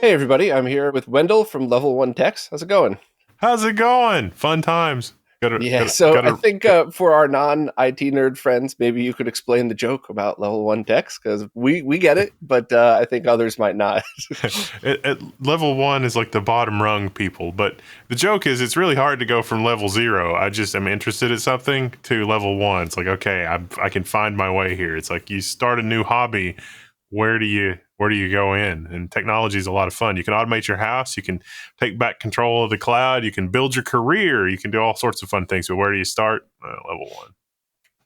Hey everybody, I'm here with Wendell from Level1Techs. How's it going? How's it going? Fun times. Gotta, Yeah, gotta, so I gotta. think for our non-IT nerd friends, maybe you could explain the joke about Level1Techs because we get it, but I think others might not. At level one is like the bottom rung people, but the joke is it's really hard to go from level zero. I just am interested in something to level one. It's like, okay, I can find my way here. It's like you start a new hobby. Where do you go in? And technology is a lot of fun. You can automate your house. You can take back control of the cloud. You can build your career. You can do all sorts of fun things. But where do you start? Level one.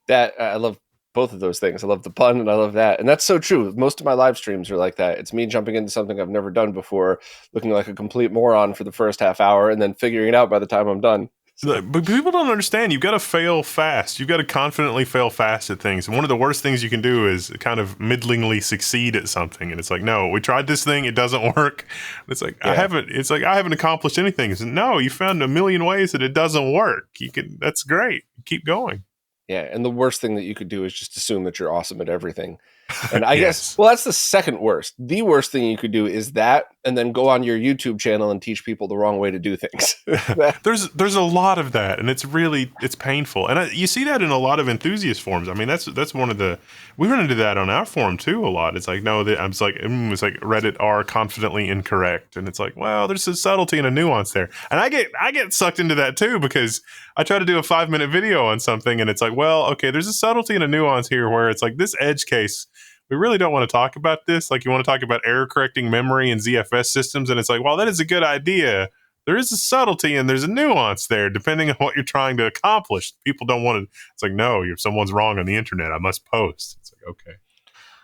That I love both of those things. I love the pun and I love that, and that's so true. Most of my live streams are like that. It's me jumping into something I've never done before, looking like a complete moron for the first half hour, and then figuring it out by the time I'm done. So. But people don't understand. You've got to fail fast. You've got to confidently fail fast at things. And one of the worst things you can do is kind of middlingly succeed at something. And it's like, no, we tried this thing. It doesn't work. It's like, Yeah. I haven't accomplished anything. It's, no, you found a million ways that it doesn't work. That's great. Keep going. Yeah, and the worst thing that you could do is just assume that you're awesome at everything. And I guess, Yes. well, that's the second worst. The worst thing you could do is that, and then go on your YouTube channel and teach people the wrong way to do things. There's a lot of that, and it's painful, and you see that in a lot of enthusiast forums. I mean, that's one of the we run into that on our forum too a lot. It's like no, it's like Reddit are confidently incorrect, and it's like well, there's a subtlety and a nuance there, and I get sucked into that too because I try to do a 5-minute video on something, and it's like well, okay, there's a subtlety and a nuance here where it's like this edge case. We really don't want to talk about this. Like you want to talk about error correcting memory and ZFS systems, and it's like, well, that is a good idea. There is a subtlety and there's a nuance there, depending on what you're trying to accomplish. People don't want to. It's like, no, if someone's wrong on the internet, I must post. It's like, okay,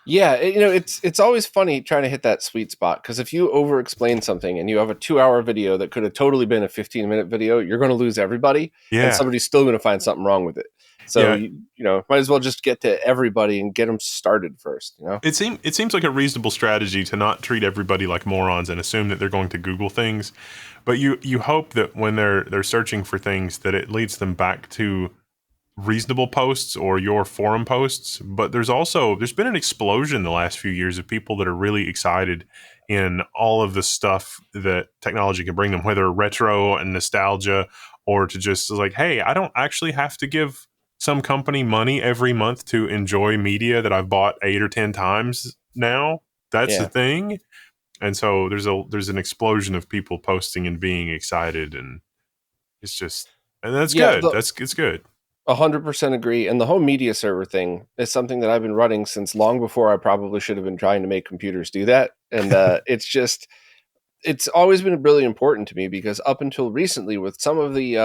Yeah, it's always funny trying to hit that sweet spot because if you over explain something and you have a 2-hour video that could have totally been a 15-minute video, you're going to lose everybody, and yeah, somebody's still going to find something wrong with it. So yeah. you might as well just get to everybody and get them started first. It seems like a reasonable strategy to not treat everybody like morons and assume that they're going to Google things, but you hope that when they're searching for things that it leads them back to reasonable posts or your forum posts. But there's been an explosion the last few years of people that are really excited in all of the stuff that technology can bring them, whether retro and nostalgia or to just like, hey, I don't actually have to give some company money every month to enjoy media that I've bought 8 or 10 times now. That's the Yeah, thing. And so there's an explosion of people posting and being excited, and it's just, and that's yeah. good. It's good. 100% agree. And the home media server thing is something that I've been running since long before I probably should have been trying to make computers do that. And it's always been really important to me because up until recently, with some of the,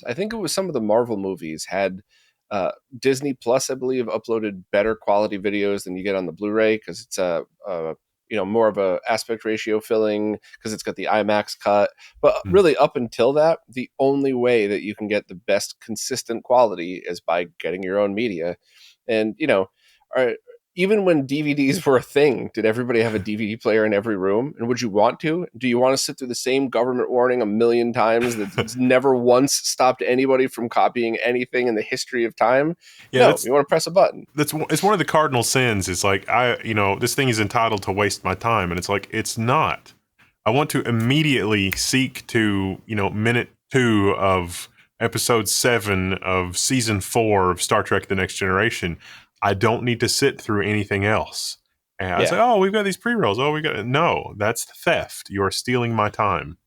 I think it was some of the Marvel movies had Disney Plus, I believe, uploaded better quality videos than you get on the Blu-ray because it's more of a aspect ratio filling because it's got the IMAX cut. But really, up until that, the only way that you can get the best consistent quality is by getting your own media. And are, even when DVDs were a thing, did everybody have a DVD player in every room? And would you want to? Do you want to sit through the same government warning a million times that's never once stopped anybody from copying anything in the history of time? Yeah, No, you want to press a button. it's one of the cardinal sins. It's like this thing is entitled to waste my time, and it's like it's not. I want to immediately seek to minute 2 of episode 7 of season 4 of Star Trek: The Next Generation. I don't need to sit through anything else. And I say, Yeah. oh, we've got these pre-rolls. Oh, we got no. That's theft. You are stealing my time.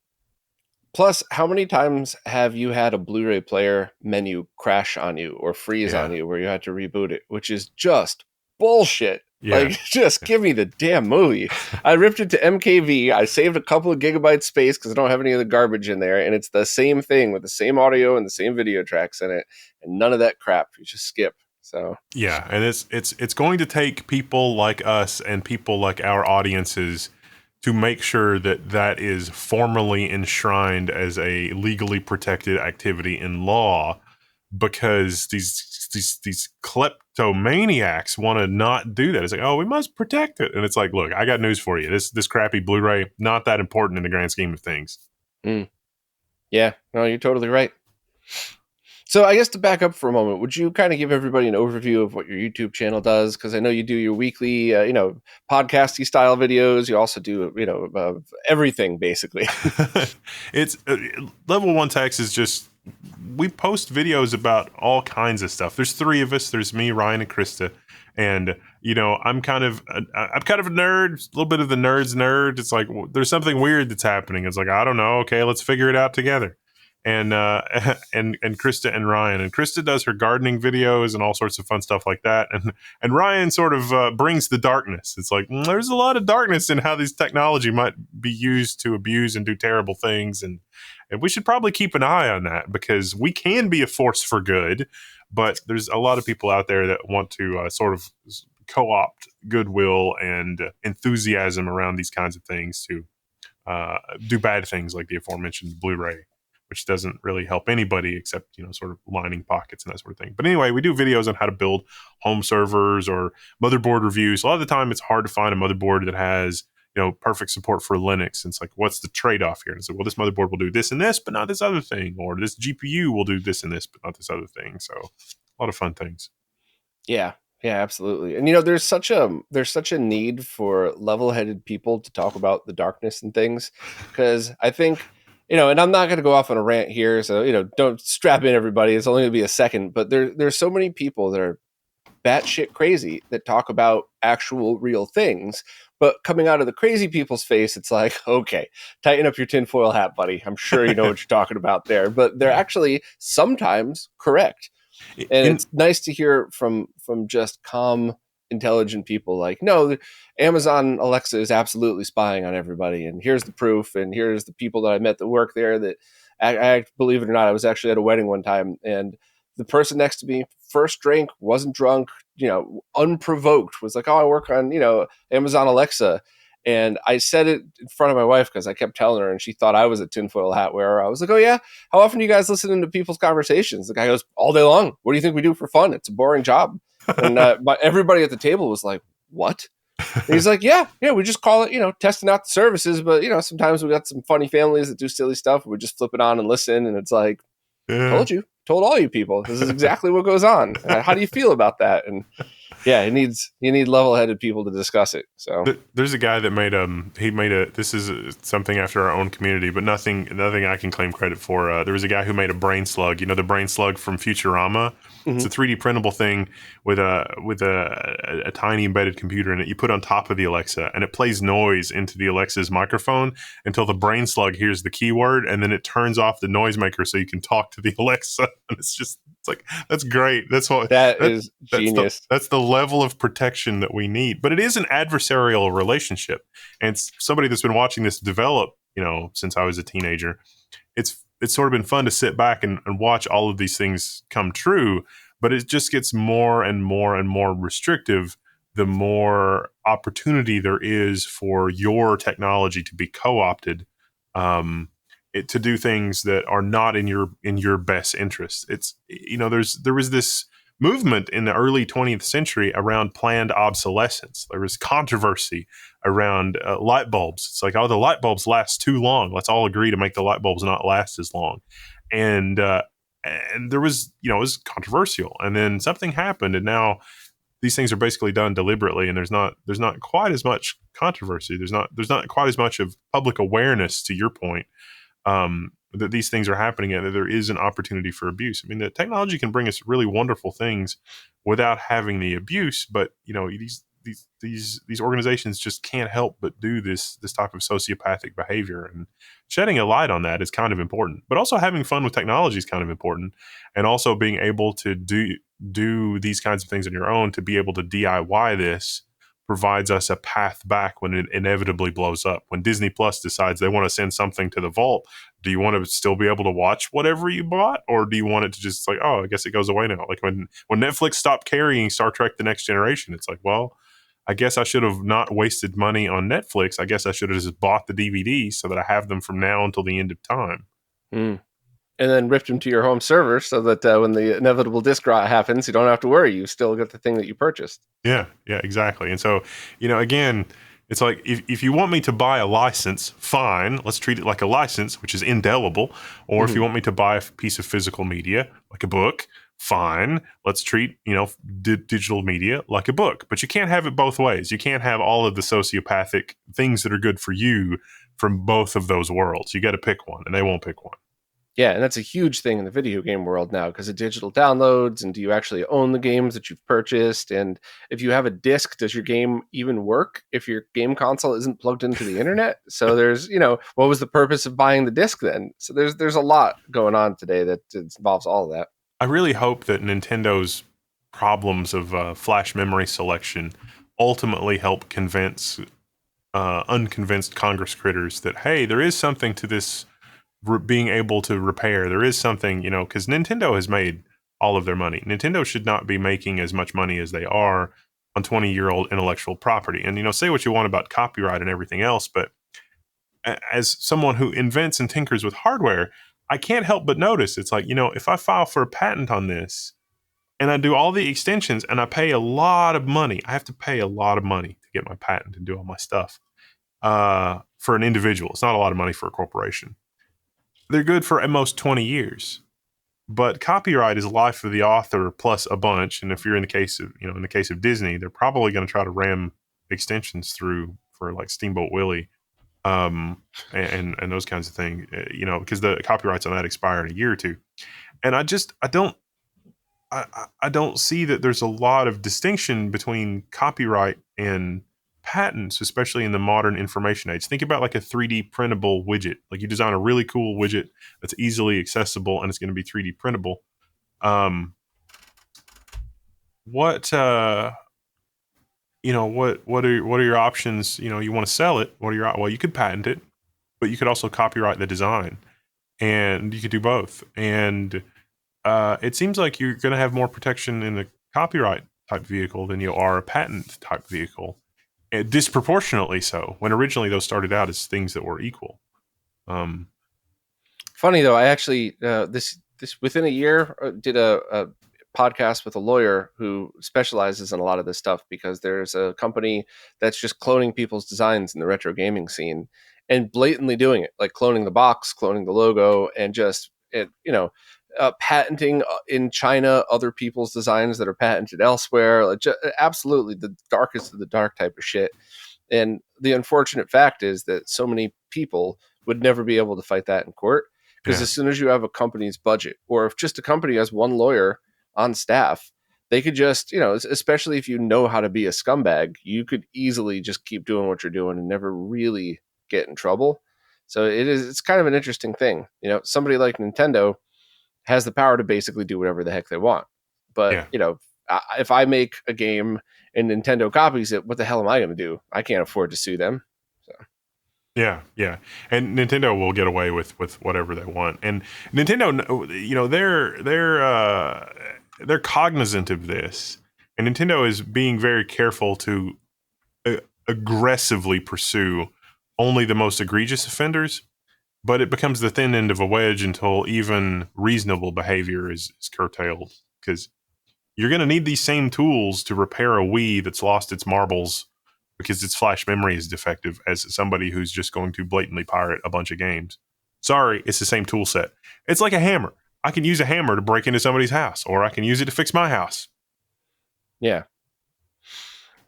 Plus, how many times have you had a Blu-ray player menu crash on you or freeze on Yeah, you where you had to reboot it, which is just bullshit. Like, yeah. just give me the damn movie. I ripped it to MKV. I saved a couple of gigabytes space because I don't have any of the garbage in there, and it's the same thing with the same audio and the same video tracks in it, and none of that crap. You just skip. So Yeah, and it's going to take people like us and people like our audiences to make sure that that is formally enshrined as a legally protected activity in law, because these kleptomaniacs want to not do that. It's like, oh, we must protect it, and it's like, look, I got news for you. This crappy Blu-ray not that important in the grand scheme of things. yeah, no, you're totally right. So I guess to back up for a moment, would you kind of give everybody an overview of what your YouTube channel does? Because I know you do your weekly, podcasty style videos. You also do, everything basically. It's Level1Techs is just, we post videos about all kinds of stuff. There's three of us. There's me, Ryan, and Krista. And I'm kind of I'm kind of a nerd, a little bit of the nerd's nerd. It's like there's something weird that's happening. It's like, I don't know. Okay, let's figure it out together. And and Krista and Ryan, and Krista does her gardening videos and all sorts of fun stuff like that. And Ryan sort of brings the darkness. It's like, there's a lot of darkness in how this technology might be used to abuse and do terrible things, and we should probably keep an eye on that, because we can be a force for good, but there's a lot of people out there that want to sort of co-opt goodwill and enthusiasm around these kinds of things to do bad things like the aforementioned Blu-ray, which doesn't really help anybody except, sort of lining pockets and that sort of thing. But anyway, we do videos on how to build home servers or motherboard reviews. A lot of the time it's hard to find a motherboard that has, perfect support for Linux. And it's like, what's the trade-off here? And it's like, well, this motherboard will do this and this, but not this other thing. Or this GPU will do this and this, but not this other thing. So a lot of fun things. Yeah. Yeah, absolutely. And there's such a need for level-headed people to talk about the darkness and things, because I think, and I'm not going to go off on a rant here, so don't strap in everybody. It's only going to be a second, but there's so many people that are batshit crazy that talk about actual real things, but coming out of the crazy people's face, it's like, okay, tighten up your tinfoil hat, buddy. I'm sure you know what you're talking about there, but they're actually sometimes correct. And it's nice to hear from just calm, intelligent people like, no, Amazon Alexa is absolutely spying on everybody, and here's the proof, and here's the people that I met that work there that I believe it or not, I was actually at a wedding one time, and the person next to me, first drink, wasn't drunk, unprovoked, was like, oh, I work on, Amazon Alexa. And I said it in front of my wife because I kept telling her, and she thought I was a tinfoil hat wearer. I was like, oh, yeah, how often do you guys listen to people's conversations? The guy goes, all day long. What do you think we do for fun? It's a boring job. And but everybody at the table was like, what? And he's like, yeah, we just call it, testing out the services. But, sometimes we got some funny families that do silly stuff. We just flip it on and listen. And it's like, told all you people, this is exactly what goes on. How do you feel about that? And yeah, you need level-headed people to discuss it. So there's a guy that this is something after our own community, but nothing I can claim credit for. There was a guy who made a brain slug, the brain slug from Futurama. Mm-hmm. It's a 3D printable thing with a tiny embedded computer in it. You put on top of the Alexa, and it plays noise into the Alexa's microphone until the brain slug hears the keyword, and then it turns off the noisemaker so you can talk to the Alexa. And it's like, that's great. That's genius. That's the level of protection that we need. But it is an adversarial relationship, and it's somebody that's been watching this develop, since I was a teenager. It's sort of been fun to sit back and watch all of these things come true, but it just gets more and more and more restrictive the more opportunity there is for your technology to be co-opted, to do things that are not in your best interest. It's there was this movement in the early 20th century around planned obsolescence. There was controversy around light bulbs. It's like, oh, the light bulbs last too long. Let's all agree to make the light bulbs not last as long. And there was, it was controversial. And then something happened, and now these things are basically done deliberately, and there's not quite as much controversy. There's not quite as much of public awareness, to your point, that these things are happening and that there is an opportunity for abuse. I mean, the technology can bring us really wonderful things without having the abuse, but these organizations just can't help but do this type of sociopathic behavior, and shedding a light on that is kind of important. But also having fun with technology is kind of important, and also being able to do these kinds of things on your own, to be able to DIY this, provides us a path back when it inevitably blows up. When Disney Plus decides they want to send something to the vault, do you want to still be able to watch whatever you bought, or do you want it to just like, oh, I guess it goes away now? Like when Netflix stopped carrying Star Trek: The Next Generation, it's like, well, I guess I should have not wasted money on Netflix. I guess I should have just bought the DVD so that I have them from now until the end of time. Mm. And then ripped them to your home server so that when the inevitable disk rot happens, you don't have to worry. You still get the thing that you purchased. Yeah, exactly. And so, again, It's like, if you want me to buy a license, fine, let's treat it like a license, which is indelible. Or if Mhm. you want me to buy a piece of physical media, like a book, fine, let's treat, digital media like a book. But you can't have it both ways. You can't have all of the sociopathic things that are good for you from both of those worlds. You got to pick one, and they won't pick one. Yeah, and that's a huge thing in the video game world now because of digital downloads. And do you actually own the games that you've purchased? And if you have a disc, does your game even work if your game console isn't plugged into the internet? So there's, what was the purpose of buying the disc then? So there's a lot going on today that involves all of that. I really hope that Nintendo's problems of flash memory selection ultimately help convince unconvinced Congress critters that, hey, there is something to this being able to repair. There is something, because Nintendo has made all of their money. Nintendo should not be making as much money as they are on 20-year-old intellectual property. And, say what you want about copyright and everything else, but as someone who invents and tinkers with hardware, I can't help but notice it's like, if I file for a patent on this and I do all the extensions and I pay a lot of money, I have to pay a lot of money to get my patent and do all my stuff. For an individual, it's not a lot of money for a corporation. They're good for at most 20 years. But copyright is life of the author plus a bunch. And if you're in the case of Disney, they're probably going to try to ram extensions through for like Steamboat Willie, and those kinds of things, because the copyrights on that expire in a year or two. And I don't see that there's a lot of distinction between copyright and patents, especially in the modern information age. Think about like a 3D printable widget. Like you design a really cool widget that's easily accessible and it's going to be 3D printable. Um, what what are your options? You want to sell it. Well, you could patent it, but you could also copyright the design, and you could do both. And it seems like you're going to have more protection in the copyright type vehicle than you are a patent type vehicle, and disproportionately so. When originally those started out as things that were equal. Um, Funny though, I actually this within a year did a podcast with a lawyer who specializes in a lot of this stuff because there's a company that's just cloning people's designs in the retro gaming scene and blatantly doing it, like cloning the box, cloning the logo, and just patenting in China other people's designs that are patented elsewhere. Like, absolutely the darkest of the dark type of shit. And the unfortunate fact is that so many people would never be able to fight that in court because yeah, as soon as you have a company's budget, or if just a company has one lawyer on staff, they could just, especially if you know how to be a scumbag, you could easily just keep doing what you're doing and never really get in trouble. So it's kind of an interesting thing. Somebody like Nintendo has the power to basically do whatever the heck they want. But, yeah. if I make a game and Nintendo copies it, what the hell am I going to do? I can't afford to sue them. So. Yeah, yeah, and Nintendo will get away with whatever they want, and Nintendo, they're cognizant of this, and Nintendo is being very careful to aggressively pursue only the most egregious offenders, but it becomes the thin end of a wedge until even reasonable behavior is curtailed, because you're going to need these same tools to repair a Wii that's lost its marbles because its flash memory is defective as somebody who's just going to blatantly pirate a bunch of games. Sorry, it's the same tool set. It's like a hammer. I can use a hammer to break into somebody's house, or I can use it to fix my house. Yeah.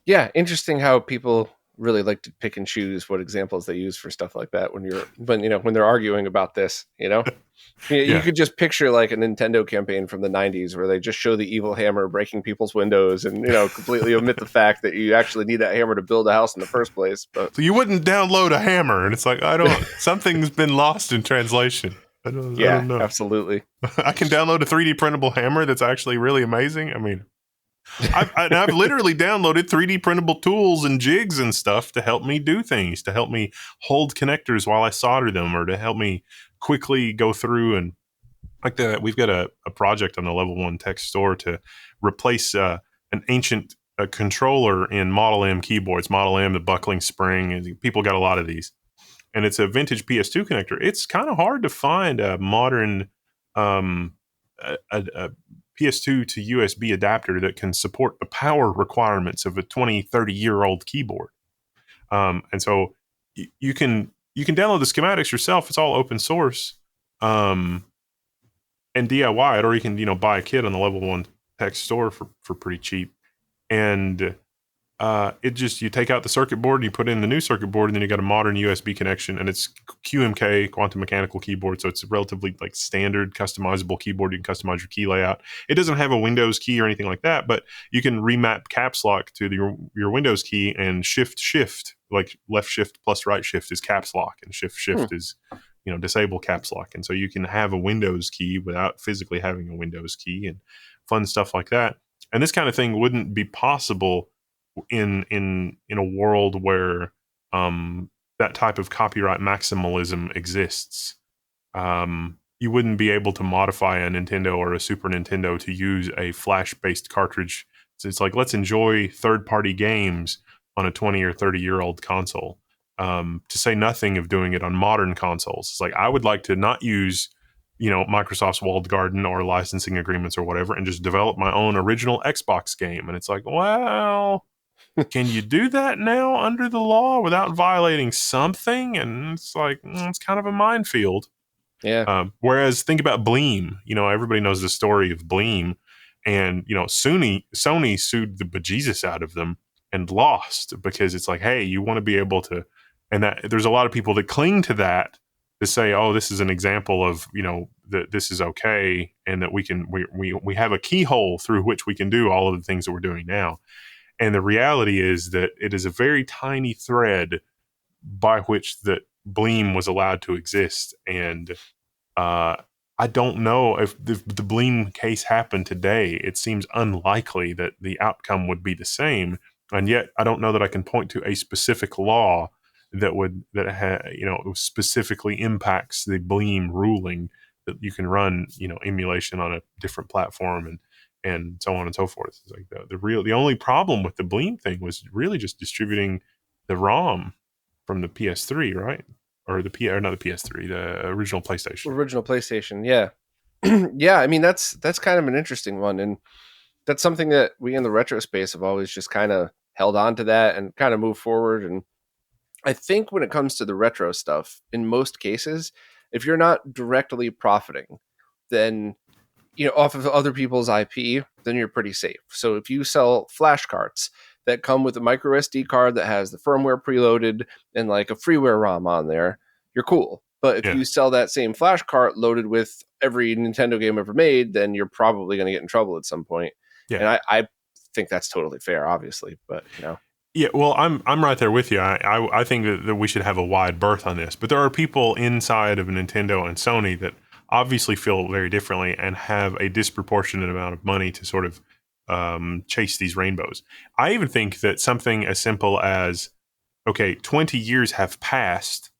Yeah. Interesting how people really like to pick and choose what examples they use for stuff like that when they're arguing about this. You Yeah. could just picture like a Nintendo campaign from the 90s where they just show the evil hammer breaking people's windows and, completely omit the fact that you actually need that hammer to build a house in the first place. But So you wouldn't download a hammer, and it's like, something's been lost in translation. I yeah, don't know. absolutely. I can download a 3D printable hammer that's actually really amazing. I mean, I've literally downloaded 3D printable tools and jigs and stuff to help me do things, to help me hold connectors while I solder them, or to help me quickly go through and we've got a project on the Level1Techs store to replace an ancient controller in Model M keyboards. Model M, the buckling spring, and people got a lot of these, and it's a vintage PS2 connector. It's kind of hard to find a modern um, a PS2 to USB adapter that can support the power requirements of a 20, 30-year-old keyboard. And so you can download the schematics yourself. It's all open source, um, and DIY it, or you can buy a kit on the Level1Techs store for pretty cheap. And it just, you take out the circuit board and you put in the new circuit board, and then you got a modern USB connection, and it's QMK, quantum mechanical keyboard, so it's a relatively like standard customizable keyboard. You can customize your key layout. It doesn't have a Windows key or anything like that, but you can remap caps lock to your Windows key, and shift, like left shift plus right shift is caps lock, and shift Hmm. is disable caps lock. And so you can have a Windows key without physically having a Windows key, and fun stuff like that. And this kind of thing wouldn't be possible in a world where that type of copyright maximalism exists. You wouldn't be able to modify a Nintendo or a Super Nintendo to use a flash-based cartridge. So it's like, let's enjoy third-party games on a 20 or 30-year-old console. To say nothing of doing it on modern consoles. It's like, I would like to not use Microsoft's walled garden or licensing agreements or whatever, and just develop my own original Xbox game. And it's like, well, can you do that now under the law without violating something? And it's like, it's kind of a minefield. Yeah. Whereas think about Bleem. Everybody knows the story of Bleem, and Sony sued the bejesus out of them and lost, because it's like, hey, you want to be able to, and that there's a lot of people that cling to that to say, oh, this is an example of that this is okay, and that we have a keyhole through which we can do all of the things that we're doing now. And the reality is that it is a very tiny thread by which that Bleem was allowed to exist. And uh, I don't know if the Bleem case happened today. It seems unlikely that the outcome would be the same. And yet, I don't know that I can point to a specific law that specifically impacts the Bleem ruling, that you can run emulation on a different platform and so on and so forth. It's like the only problem with the Bleem thing was really just distributing the ROM from the PS3, right? Or or not the PS3, the original PlayStation. Original PlayStation. Yeah. Yeah. I mean, that's kind of an interesting one, and that's something that we in the retro space have always just kind of held on to that and kind of moved forward. And I think when it comes to the retro stuff, in most cases, if you're not directly profiting, then off of other people's IP, then you're pretty safe. So if you sell flash carts that come with a micro SD card that has the firmware preloaded and like a freeware ROM on there, you're cool. But if Yeah, you sell that same flash cart loaded with every Nintendo game ever made, then you're probably going to get in trouble at some point. yeah. And I think that's totally fair, obviously. But Yeah, well, I'm right there with you. I think that we should have a wide berth on this, but there are people inside of Nintendo and Sony that obviously feel very differently and have a disproportionate amount of money to sort of chase these rainbows. I even think that something as simple as, okay, 20 years have passed,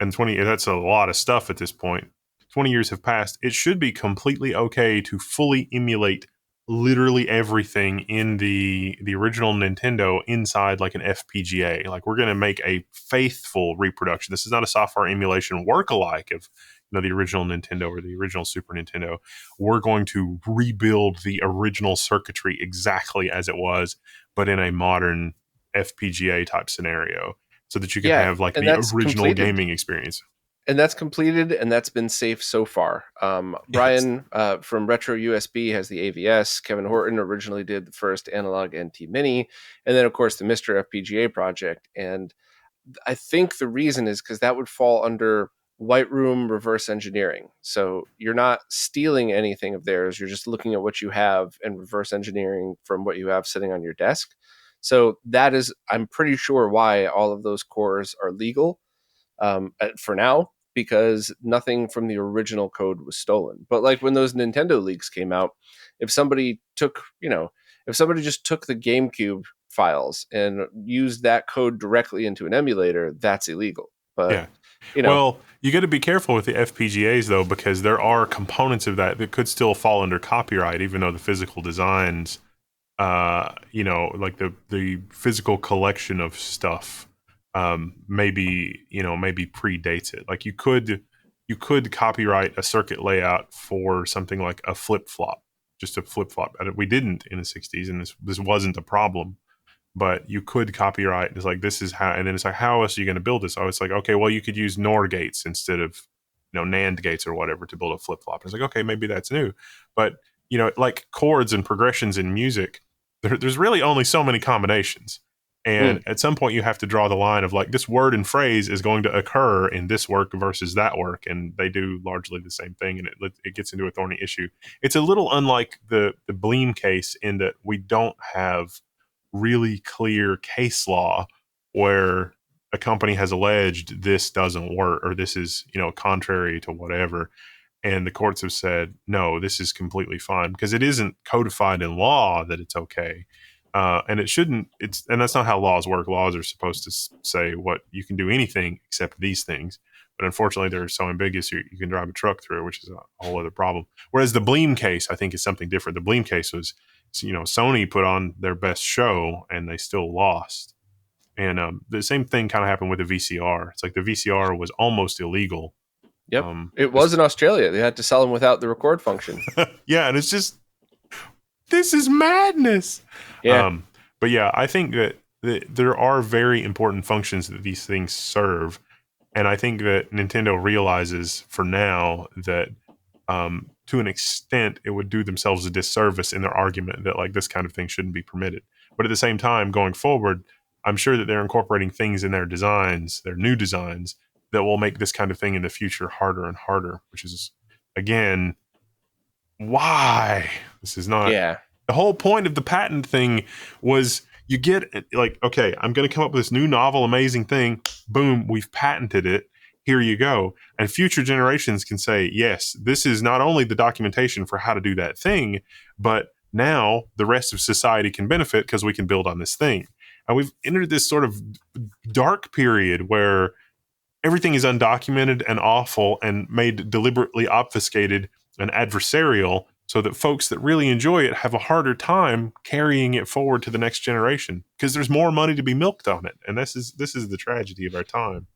and 20, that's a lot of stuff at this point. 20 years have passed. It should be completely okay to fully emulate literally everything in the original Nintendo inside like an FPGA. Like, we're going to make a faithful reproduction. This is not a software emulation work-alike of the original Nintendo or the original Super Nintendo. We're going to rebuild the original circuitry exactly as it was, but in a modern FPGA type scenario, so that you can yeah, have like and the that's original completed. gaming experience. And that's completed, and that's been safe so far. Yes. Brian from Retro USB has the AVS. Kevin Horton originally did the first analog NT Mini, and then of course the Mr. FPGA project. And I think the reason is because that would fall under white room reverse engineering. So you're not stealing anything of theirs. You're just looking at what you have and reverse engineering from what you have sitting on your desk. So that is, I'm pretty sure, why all of those cores are legal for now, because nothing from the original code was stolen. But like when those Nintendo leaks came out, if somebody took, if somebody just took the GameCube files and used that code directly into an emulator, that's illegal. But, Yeah. you know, Well, you got to be careful with the FPGAs though, because there are components of that could still fall under copyright, even though the physical designs, like the physical collection of stuff, maybe predates it. Like, you could copyright a circuit layout for something like a flip flop, just a flip flop. We didn't in the '60s, and this wasn't a problem. but you could copyright. It's like, this is how, and then it's like, how else are you going to build this? Oh, it's like, okay, well, you could use NOR gates instead of, NAND gates or whatever to build a flip flop. It's like, okay, maybe that's new, but like chords and progressions in music, there's really only so many combinations. And Mm, at some point, you have to draw the line of like, this word and phrase is going to occur in this work versus that work, and they do largely the same thing, and it gets into a thorny issue. It's a little unlike the Bleem case in that we don't have really clear case law where a company has alleged this doesn't work or this is contrary to whatever, and the courts have said no, this is completely fine because it isn't codified in law that it's okay. And it shouldn't. And that's not how laws work. Laws are supposed to say what you can do anything except these things. But unfortunately, they're so ambiguous. You can drive a truck through it, which is a whole other problem. Whereas the Bleem case, I think, is something different. The Bleem case was, Sony put on their best show and they still lost. And the same thing kind of happened with the VCR. It's like the VCR was almost illegal. yep. It was Just in Australia. They had to sell them without the record function. yeah, and it's just, this is madness. Yeah. Um, but yeah, I think that there are very important functions that these things serve, and I think that Nintendo realizes for now that to an extent it would do themselves a disservice in their argument that like this kind of thing shouldn't be permitted. But at the same time, going forward, I'm sure that they're incorporating things in their designs, their new designs, that will make this kind of thing in the future harder and harder. Which is, again, why this is not Yeah. the whole point of the patent thing. Was you get like, okay, I'm going to come up with this new novel amazing thing, boom, we've patented it, here you go, and future generations can say, yes, this is not only the documentation for how to do that thing, but now the rest of society can benefit because we can build on this thing. And we've entered this sort of dark period where everything is undocumented and awful and made deliberately obfuscated and adversarial so that folks that really enjoy it have a harder time carrying it forward to the next generation because there's more money to be milked on it. And this is the tragedy of our time.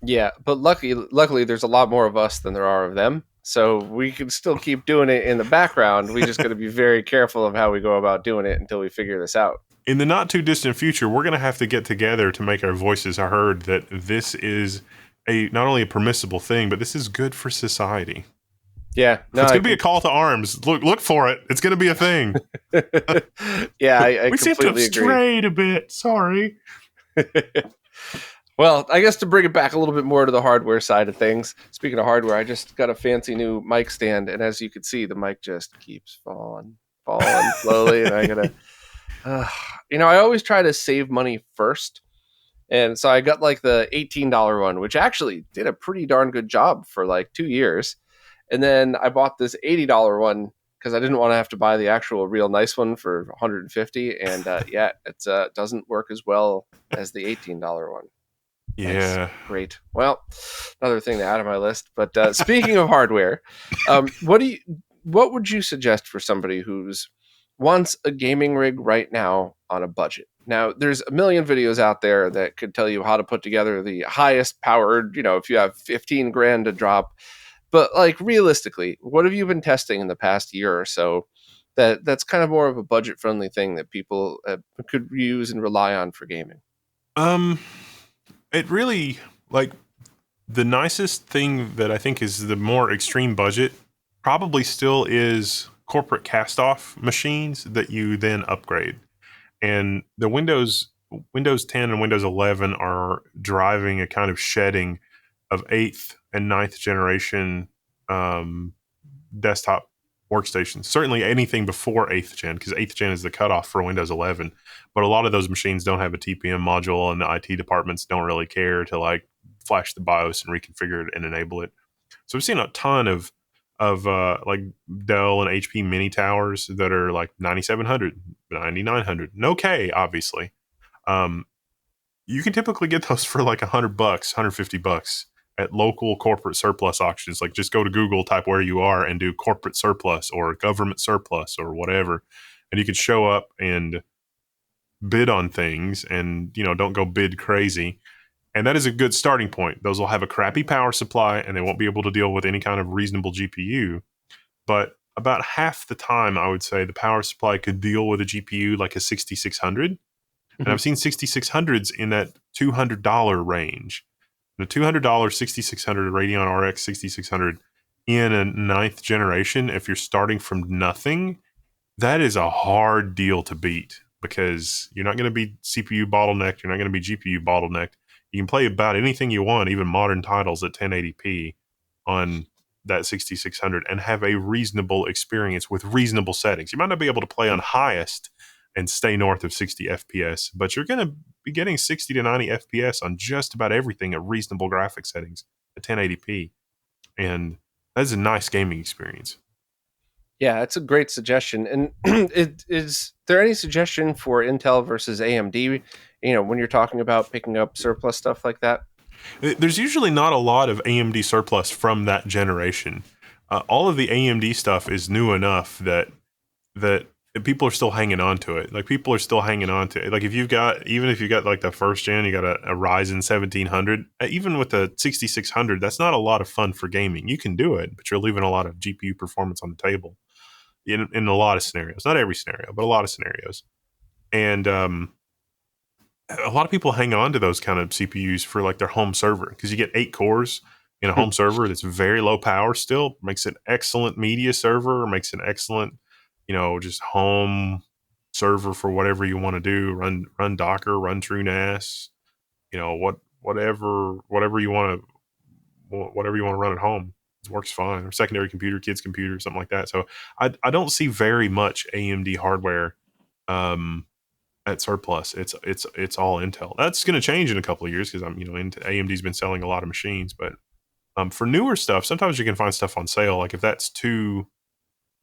Yeah, but luckily, there's a lot more of us than there are of them, so we can still keep doing it in the background. We just got to be very careful of how we go about doing it until we figure this out. In the not too distant future, we're going to have to get together to make our voices heard that this is not only a permissible thing, but this is good for society. Yeah, no, It's going to be a call to arms. Look for it. It's going to be a thing. yeah, I We seem to have completely agree. strayed a bit. Sorry. Well, I guess to bring it back a little bit more to the hardware side of things. Speaking of hardware, I just got a fancy new mic stand, and as you can see, the mic just keeps falling slowly, and I gotta, I always try to save money first, and so I got like the $18 one, which actually did a pretty darn good job for like 2 years, and then I bought this $80 one because I didn't want to have to buy the actual real nice one for 150, and yeah, it doesn't work as well as the $18 one. Nice. Yeah. Great. Well, another thing to add on my list. But speaking of hardware, what would you suggest for somebody who's wants a gaming rig right now on a budget? Now, there's a million videos out there that could tell you how to put together the highest powered, if you have 15 grand to drop. But like realistically, what have you been testing in the past year or so that's kind of more of a budget friendly thing that people could use and rely on for gaming? Um, it really, like, the nicest thing that I think is the more extreme budget probably still is corporate cast-off machines that you then upgrade. And the Windows 10 and Windows 11 are driving a kind of shedding of 8th and ninth generation um, desktop workstations. Certainly anything before 8th gen, because 8th gen is the cutoff for Windows 11. But a lot of those machines don't have a TPM module, and the IT departments don't really care to like flash the BIOS and reconfigure it and enable it. So we've seen a ton of like Dell and HP mini towers that are like 9700, 9900, no K, obviously. Um, you can typically get those for like $100, $150 at local corporate surplus auctions. Like just go to Google, type where you are, and do corporate surplus or government surplus or whatever, and you can show up and bid on things, and don't go bid crazy. And that is a good starting point. Those will have a crappy power supply, and they won't be able to deal with any kind of reasonable GPU. But about half the time, I would say the power supply could deal with a GPU like a 6600. And Mhm. I've seen 6600s in that $200 range. The $200 6600 Radeon RX 6600 in a ninth generation, if you're starting from nothing, that is a hard deal to beat because you're not going to be CPU bottlenecked. You're not going to be GPU bottlenecked. You can play about anything you want, even modern titles at 1080p on that 6600 and have a reasonable experience with reasonable settings. You might not be able to play on highest and stay north of 60 FPS, but you're going to be getting 60 to 90 FPS on just about everything at reasonable graphic settings at 1080p. And that's a nice gaming experience. Yeah, it's a great suggestion. And is there any suggestion for Intel versus AMD? When you're talking about picking up surplus stuff like that. There's usually not a lot of AMD surplus from that generation. All of the AMD stuff is new enough that people are still hanging on to it. Like people are still hanging on to it. Like even if you got like the first gen, you got a Ryzen 1700. Even with the 6600, that's not a lot of fun for gaming. You can do it, but you're leaving a lot of GPU performance on the table in a lot of scenarios. Not every scenario, but a lot of scenarios. And a lot of people hang on to those kind of CPUs for like their home server because you get 8 cores in a home server that's very low power still, makes it excellent media server, makes an excellent, just home server for whatever you want to do. Run Docker, run TrueNAS, whatever you want to run at home. It works fine. Or secondary computer, kids computer, something like that. So I don't see very much AMD hardware um at surplus. It's all Intel. That's going to change in a couple of years because AMD's been selling a lot of machines. But for newer stuff, sometimes you can find stuff on sale. Like if that's too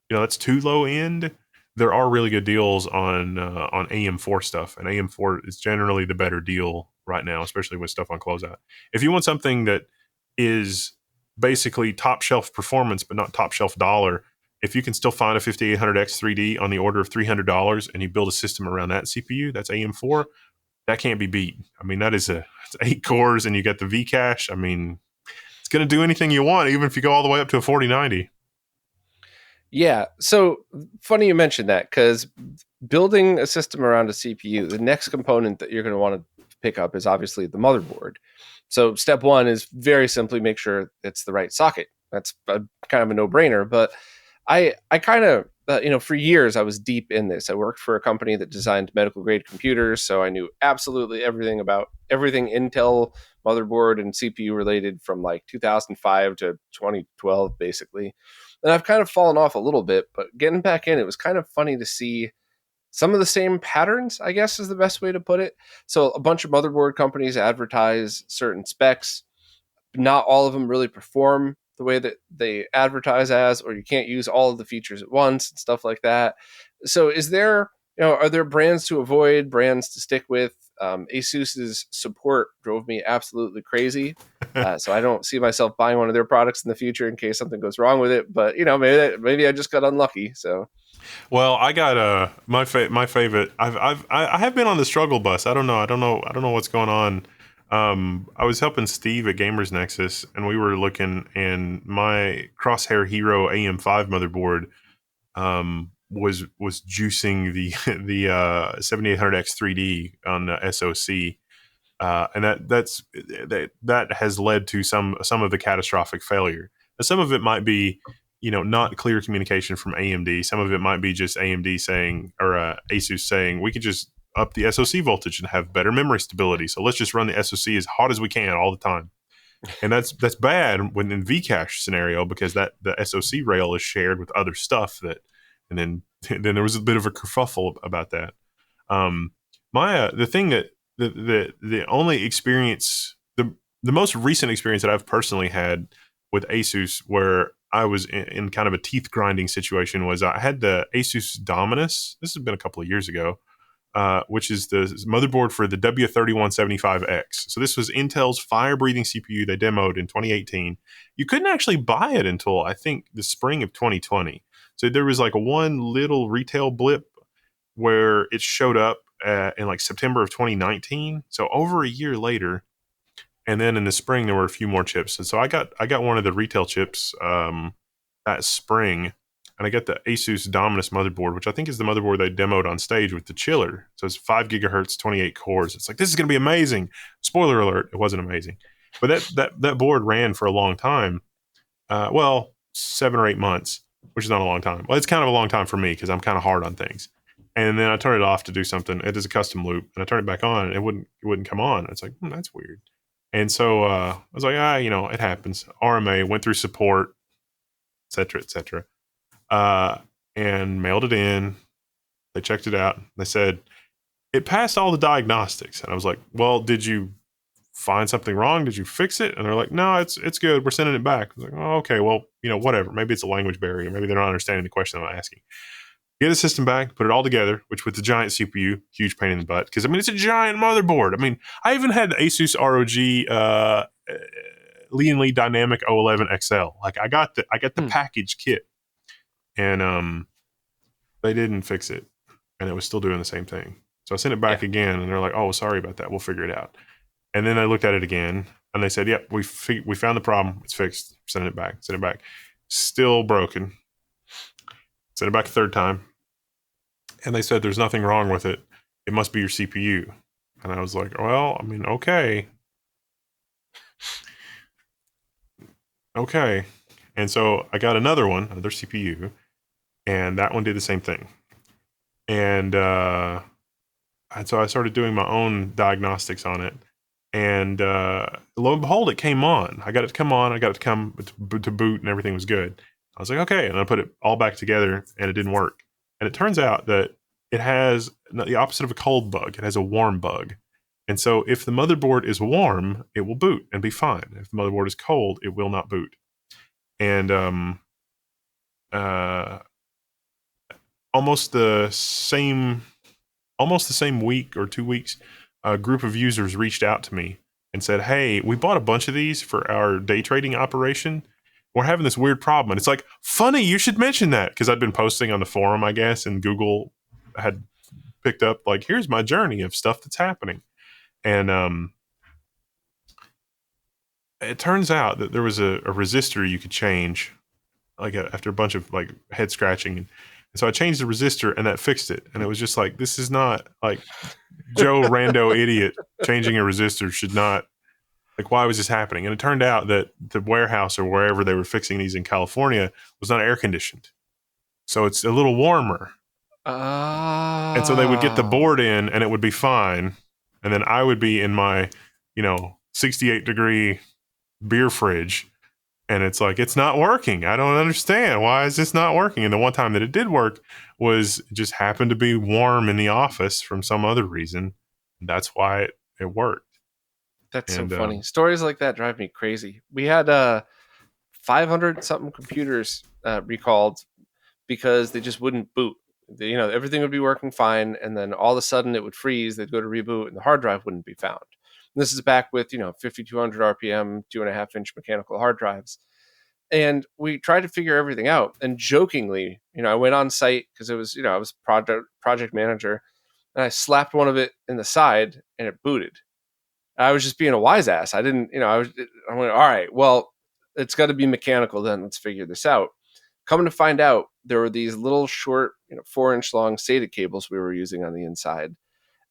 low end, there are really good deals on AM4 stuff, and AM4 is generally the better deal right now, especially with stuff on closeout. If you want something that is basically top shelf performance but not top shelf dollar, if you can still find a 5800X 3D on the order of $300 and you build a system around that CPU, that's AM4. That can't be beat. I mean, it's 8 cores and you got the V cache. I mean, it's going to do anything you want, even if you go all the way up to a 4090. Yeah. So funny you mentioned that because building a system around a CPU, the next component that you're going to want to pick up is obviously the motherboard. So step one is very simply make sure it's the right socket. That's kind of a no brainer. But I kind of for years I was deep in this. I worked for a company that designed medical grade computers, so I knew absolutely everything about everything Intel motherboard and CPU related from like 2005 to 2012, basically. And I've kind of fallen off a little bit, but getting back in, it was kind of funny to see some of the same patterns, I guess is the best way to put it. So a bunch of motherboard companies advertise certain specs. Not all of them really perform the way that they advertise as, or you can't use all of the features at once and stuff like that. So are there brands to avoid, brands to stick with? Asus's support drove me absolutely crazy. So I don't see myself buying one of their products in the future in case something goes wrong with it. But maybe I just got unlucky. So Well, I got my favorite. I have been on the struggle bus. I don't know what's going on. I was helping Steve at Gamers Nexus, and we were looking, and my Crosshair Hero AM5 motherboard was juicing the 7800X 3D on the SoC, and that has led to some of the catastrophic failure. Now, some of it might be not clear communication from AMD. Some of it might be just AMD saying or Asus saying we could just up the SoC voltage and have better memory stability. So let's just run the SoC as hot as we can all the time. And that's bad when in Vcache scenario because that the SoC rail is shared with other stuff and then then there was a bit of a kerfuffle about that. Um, my the thing that the only experience the most recent experience that I've personally had with Asus where I was in kind of a teeth grinding situation was I had the Asus Dominus. This has been a couple of years ago, which is the motherboard for the W3175X. So this was Intel's fire breathing CPU they demoed in 2018. You couldn't actually buy it until I think the spring of 2020. So there was like one little retail blip where it showed up in like September of 2019. So over a year later, and then in the spring there were a few more chips. And so I got one of the retail chips that spring. and I got the Asus Dominus motherboard, which I think is the motherboard they demoed on stage with the chiller. So it's 5 gigahertz, 28 cores. It's like, this is going to be amazing. Spoiler alert, it wasn't amazing. But that board ran for a long time. Well, 7 or 8 months, which is not a long time. Well, it's kind of a long time for me because I'm kind of hard on things. And then I turn it off to do something. It is a custom loop, and I turn it back on, and it wouldn't come on. It's like, that's weird. And so I was like, it happens. RMA went through support, et cetera, et cetera, and mailed it in. They checked it out. They said it passed all the diagnostics, and I was like, well, did you find something wrong? Did you fix it? And they're like, no, it's good. We're sending it back. I was like, oh, okay, well, whatever. Maybe it's a language barrier. Maybe they're not understanding the question I'm asking. Get the system back, put it all together, which with the giant CPU, huge pain in the butt. Because, it's a giant motherboard. I even had the Asus ROG Lee & Lee Dynamic 011 XL. Like, I got the package kit. And they didn't fix it. And it was still doing the same thing. So I sent it back again, and they're like, oh, sorry about that. We'll figure it out. And then I looked at it again, and they said, yep, we found the problem. It's fixed. Send it back. Send it back. Still broken. Send it back a third time. And they said, there's nothing wrong with it. It must be your CPU. And I was like, well, okay. Okay. And so I got another CPU, and that one did the same thing. And so I started doing my own diagnostics on it. And lo and behold, it came on. I got it to come on. I got it to come to boot, and everything was good. I was like, okay. And I put it all back together, and it didn't work. And it turns out that it has the opposite of a cold bug. It has a warm bug. And so if the motherboard is warm, it will boot and be fine. If the motherboard is cold, it will not boot. And almost the same week or 2 weeks, a group of users reached out to me and said, hey, we bought a bunch of these for our day trading operation. We're having this weird problem. And it's like, funny, you should mention that, because I'd been posting on the forum, I guess, and Google had picked up, like, here's my journey of stuff that's happening. And it turns out that there was a resistor you could change, like after a bunch of like head scratching. And so I changed the resistor, and that fixed it. And it was just like, this is not like Joe Rando idiot changing a resistor should not, like, why was this happening? And it turned out that the warehouse or wherever they were fixing these in California was not air conditioned. So it's a little warmer. And so they would get the board in, and it would be fine. And then I would be in my, 68-degree beer fridge. And it's like, it's not working. I don't understand. Why is this not working? And the one time that it did work was it just happened to be warm in the office from some other reason. That's why it worked. That's so funny. Stories like that drive me crazy. We had 500 something computers recalled because they just wouldn't boot. Everything would be working fine, and then all of a sudden it would freeze. They'd go to reboot, and the hard drive wouldn't be found. And this is back with 5200 RPM, 2.5-inch mechanical hard drives. And we tried to figure everything out. And jokingly, I went on site because it was, I was project manager, and I slapped one of it in the side, and it booted. I was just being a wise ass. I didn't, I went, all right, well, it's got to be mechanical then. Let's figure this out. Coming to find out, there were these little short, 4-inch long SATA cables we were using on the inside.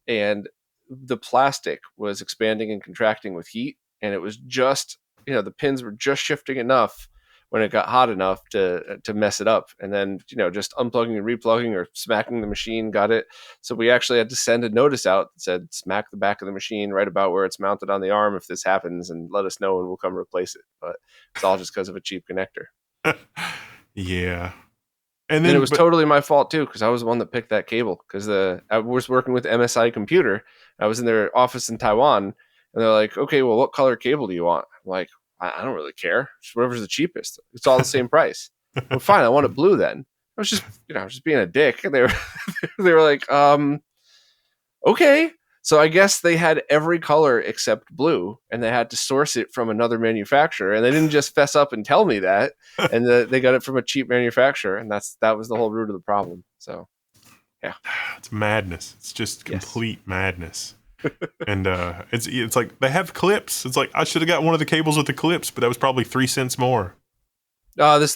And the plastic was expanding and contracting with heat. And it was just, the pins were just shifting enough when it got hot enough to mess it up. And then, just unplugging and replugging or smacking the machine got it. So we actually had to send a notice out that said, smack the back of the machine right about where it's mounted on the arm if this happens, and let us know and we'll come replace it. But it's all just because of a cheap connector. Yeah. And then it was totally my fault too, because I was the one that picked that cable. Because I was working with MSI Computer. I was in their office in Taiwan, and they're like, "Okay, well, what color cable do you want?" I'm like, "I don't really care. Just whatever's the cheapest. It's all the same price." Well, fine. I want it blue then. I was just being a dick. And they were like, "Okay." So I guess they had every color except blue, and they had to source it from another manufacturer. And they didn't just fess up and tell me that, and they got it from a cheap manufacturer, and that was the whole root of the problem. So, yeah, it's madness. It's just complete madness. And it's like they have clips. It's like I should have got one of the cables with the clips, but that was probably 3 cents more.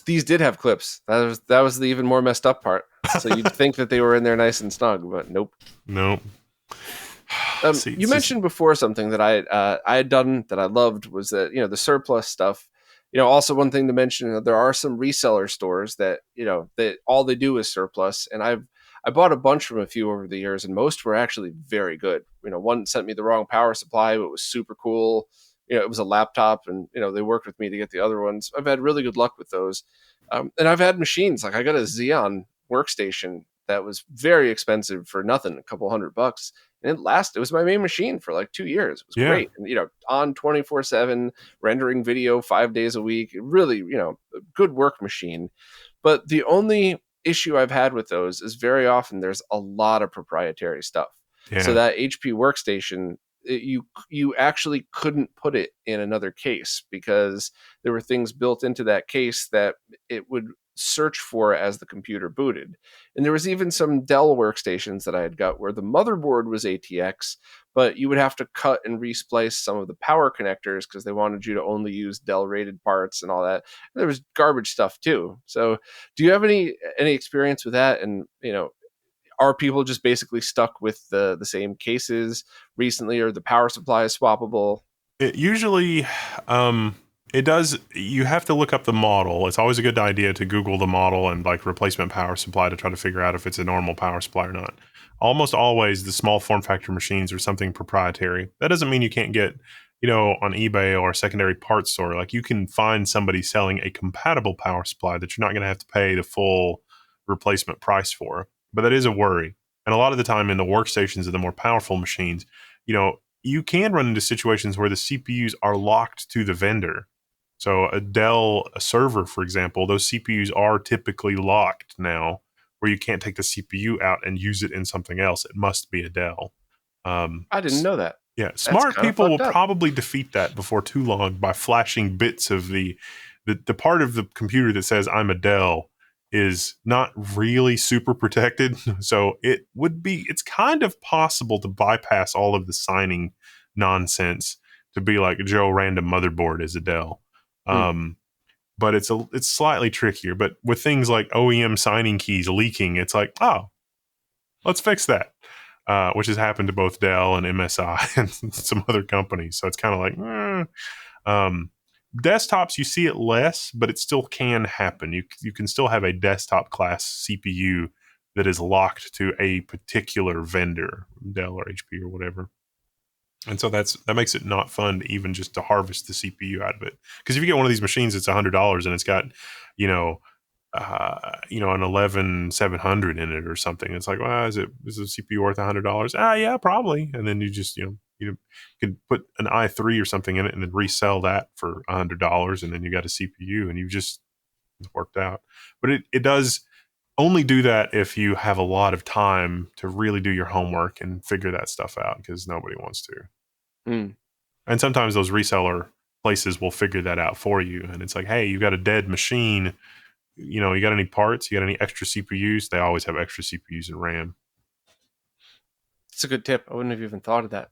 These did have clips. That was the even more messed up part. So you'd think that they were in there nice and snug, but nope. Nope. See, You it's just mentioned before something that I had done that I loved was that the surplus stuff. Also one thing to mention, there are some reseller stores that that all they do is surplus, and I bought a bunch from a few over the years, and most were actually very good. One sent me the wrong power supply, but it was super cool. It was a laptop, and they worked with me to get the other ones. I've had really good luck with those, and I've had machines like I got a Xeon workstation that was very expensive for nothing, a couple $100, and it was my main machine for like 2 years. It was yeah, great. And, on 24/7, rendering video 5 days a week. Really, a good work machine. But the only issue I've had with those is very often there's a lot of proprietary stuff. So yeah. that HP workstation, you actually couldn't put it in another case because there were things built into that case that it would search for as the computer booted. And there was even some Dell workstations that I had got where the motherboard was ATX, but you would have to cut and resplice some of the power connectors because they wanted you to only use Dell rated parts and all that. And there was garbage stuff too. So, do you have any experience with that? And are people just basically stuck with the same cases recently, or the power supply is swappable? It usually, it does. You have to look up the model. It's always a good idea to Google the model and like replacement power supply to try to figure out if it's a normal power supply or not. Almost always, the small form factor machines are something proprietary. That doesn't mean you can't get, on eBay or a secondary parts store. Like you can find somebody selling a compatible power supply that you're not going to have to pay the full replacement price for. But that is a worry. And a lot of the time in the workstations of the more powerful machines, you can run into situations where the CPUs are locked to the vendor. So a Dell server, for example, those CPUs are typically locked now, where you can't take the CPU out and use it in something else. It must be a Dell. Um, I didn't know that. yeah, That's smart kind of people will fucked up. probably defeat that before too long by flashing bits of the part of the computer that says I'm a Dell is not really super protected. So it's kind of possible to bypass all of the signing nonsense to be like Joe random motherboard is a Dell. Hmm. But it's slightly trickier. But with things like OEM signing keys leaking, it's like, oh, let's fix that. Which has happened to both Dell and MSI and some other companies. So it's kind of like, desktops, you see it less, but it still can happen. You can still have a desktop class CPU that is locked to a particular vendor, Dell or HP or whatever. And so that makes it not fun to even just to harvest the CPU out of it. Because if you get one of these machines, it's $100 and it's got, you know, an 11700 in it or something. It's like, well, is the CPU worth $100? Yeah, probably. And then you can put an i3 or something in it and then resell that for $100, and then you got a CPU, and it's worked out. But it does only do that if you have a lot of time to really do your homework and figure that stuff out, because nobody wants to. Hmm. And sometimes those reseller places will figure that out for you, and it's like, hey, you got a dead machine, you got any parts? You got any extra CPUs? They always have extra CPUs and RAM. It's a good tip. I wouldn't have even thought of that.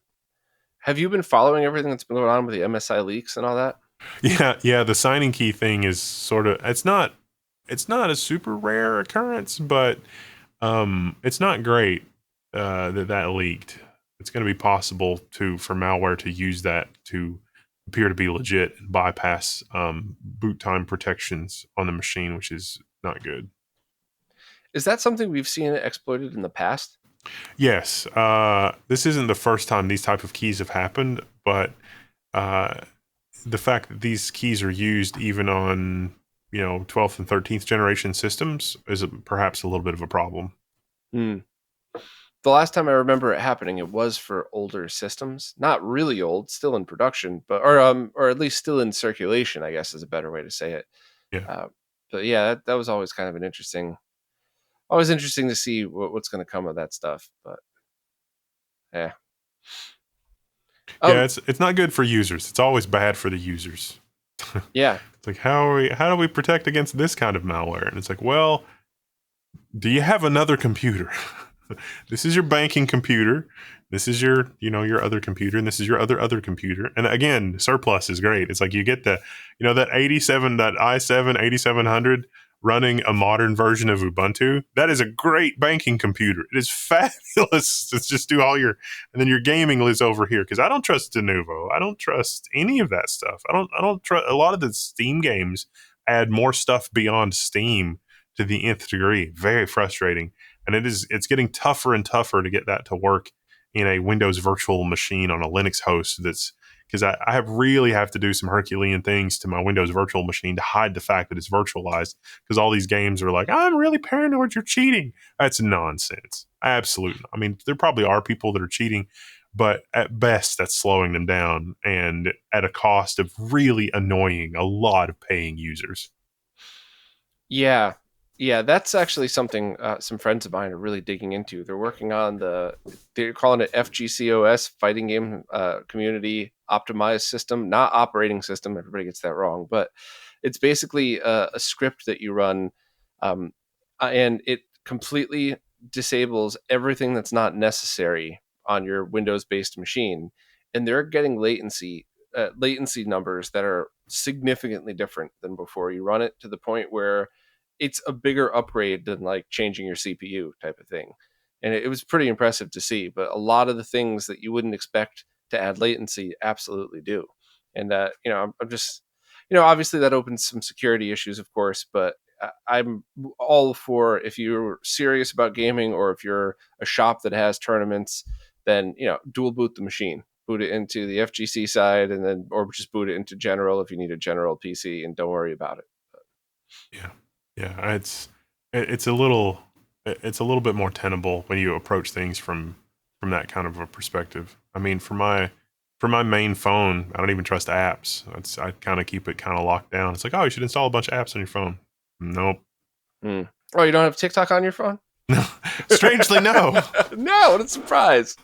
Have you been following everything that's been going on with the MSI leaks and all that? Yeah. The signing key thing is sort of it's not a super rare occurrence, but it's not great that leaked. It's going to be possible for malware to use that to appear to be legit and bypass boot time protections on the machine, which is not good. Is that something we've seen exploited in the past? Yes, this isn't the first time these type of keys have happened, but uh, the fact that these keys are used even on 12th and 13th generation systems is perhaps a little bit of a problem. Hmm. The last time I remember it happening, it was for older systems. Not really old, still in production, or at least still in circulation, I guess is a better way to say it. Yeah, Uh, but yeah, that was always kind of always interesting to see what's going to come of that stuff. But yeah, yeah, um, it's not good for users. It's always bad for the users. yeah, It's like how do we protect against this kind of malware? And it's like, well, do you have another computer? This is your banking computer. This is your, your other computer, and this is your other computer. And again, surplus is great. It's like you get the, that 87, that i7 8700 running a modern version of Ubuntu. That is a great banking computer. It is fabulous. It's just do all your, and then your gaming lives over here. Because I don't trust Denuvo. I don't trust any of that stuff. I don't trust a lot of the Steam games add more stuff beyond Steam to the nth degree. Very frustrating. And it's getting tougher and tougher to get that to work in a Windows virtual machine on a Linux host. That's because I really have to do some Herculean things to my Windows virtual machine to hide the fact that it's virtualized, because all these games are like, I'm really paranoid you're cheating. That's nonsense. Absolutely. I mean, there probably are people that are cheating, but at best that's slowing them down, and at a cost of really annoying a lot of paying users. Yeah, yeah, that's actually something some friends of mine are really digging into. They're working on they're calling it FGCOS, Fighting Game Community Optimized System, not operating system. Everybody gets that wrong, but it's basically a script that you run, um, and it completely disables everything that's not necessary on your Windows-based machine, and they're getting latency numbers that are significantly different than before you run it, to the point where it's a bigger upgrade than like changing your CPU type of thing. And it was pretty impressive to see. But a lot of the things that you wouldn't expect to add latency absolutely do. And I'm just, obviously that opens some security issues, of course, but I'm all for, if you're serious about gaming or if you're a shop that has tournaments, then dual boot the machine, boot it into the FGC side, and then or just boot it into general if you need a general PC, and don't worry about it. Yeah, yeah. It's a little bit more tenable when you approach things from that kind of a perspective. I mean, for my main phone, I don't even trust apps. I kind of keep it kind of locked down. It's like, oh, you should install a bunch of apps on your phone. Nope. Mm. Oh, you don't have TikTok on your phone? No, strangely, no. No, what a surprise!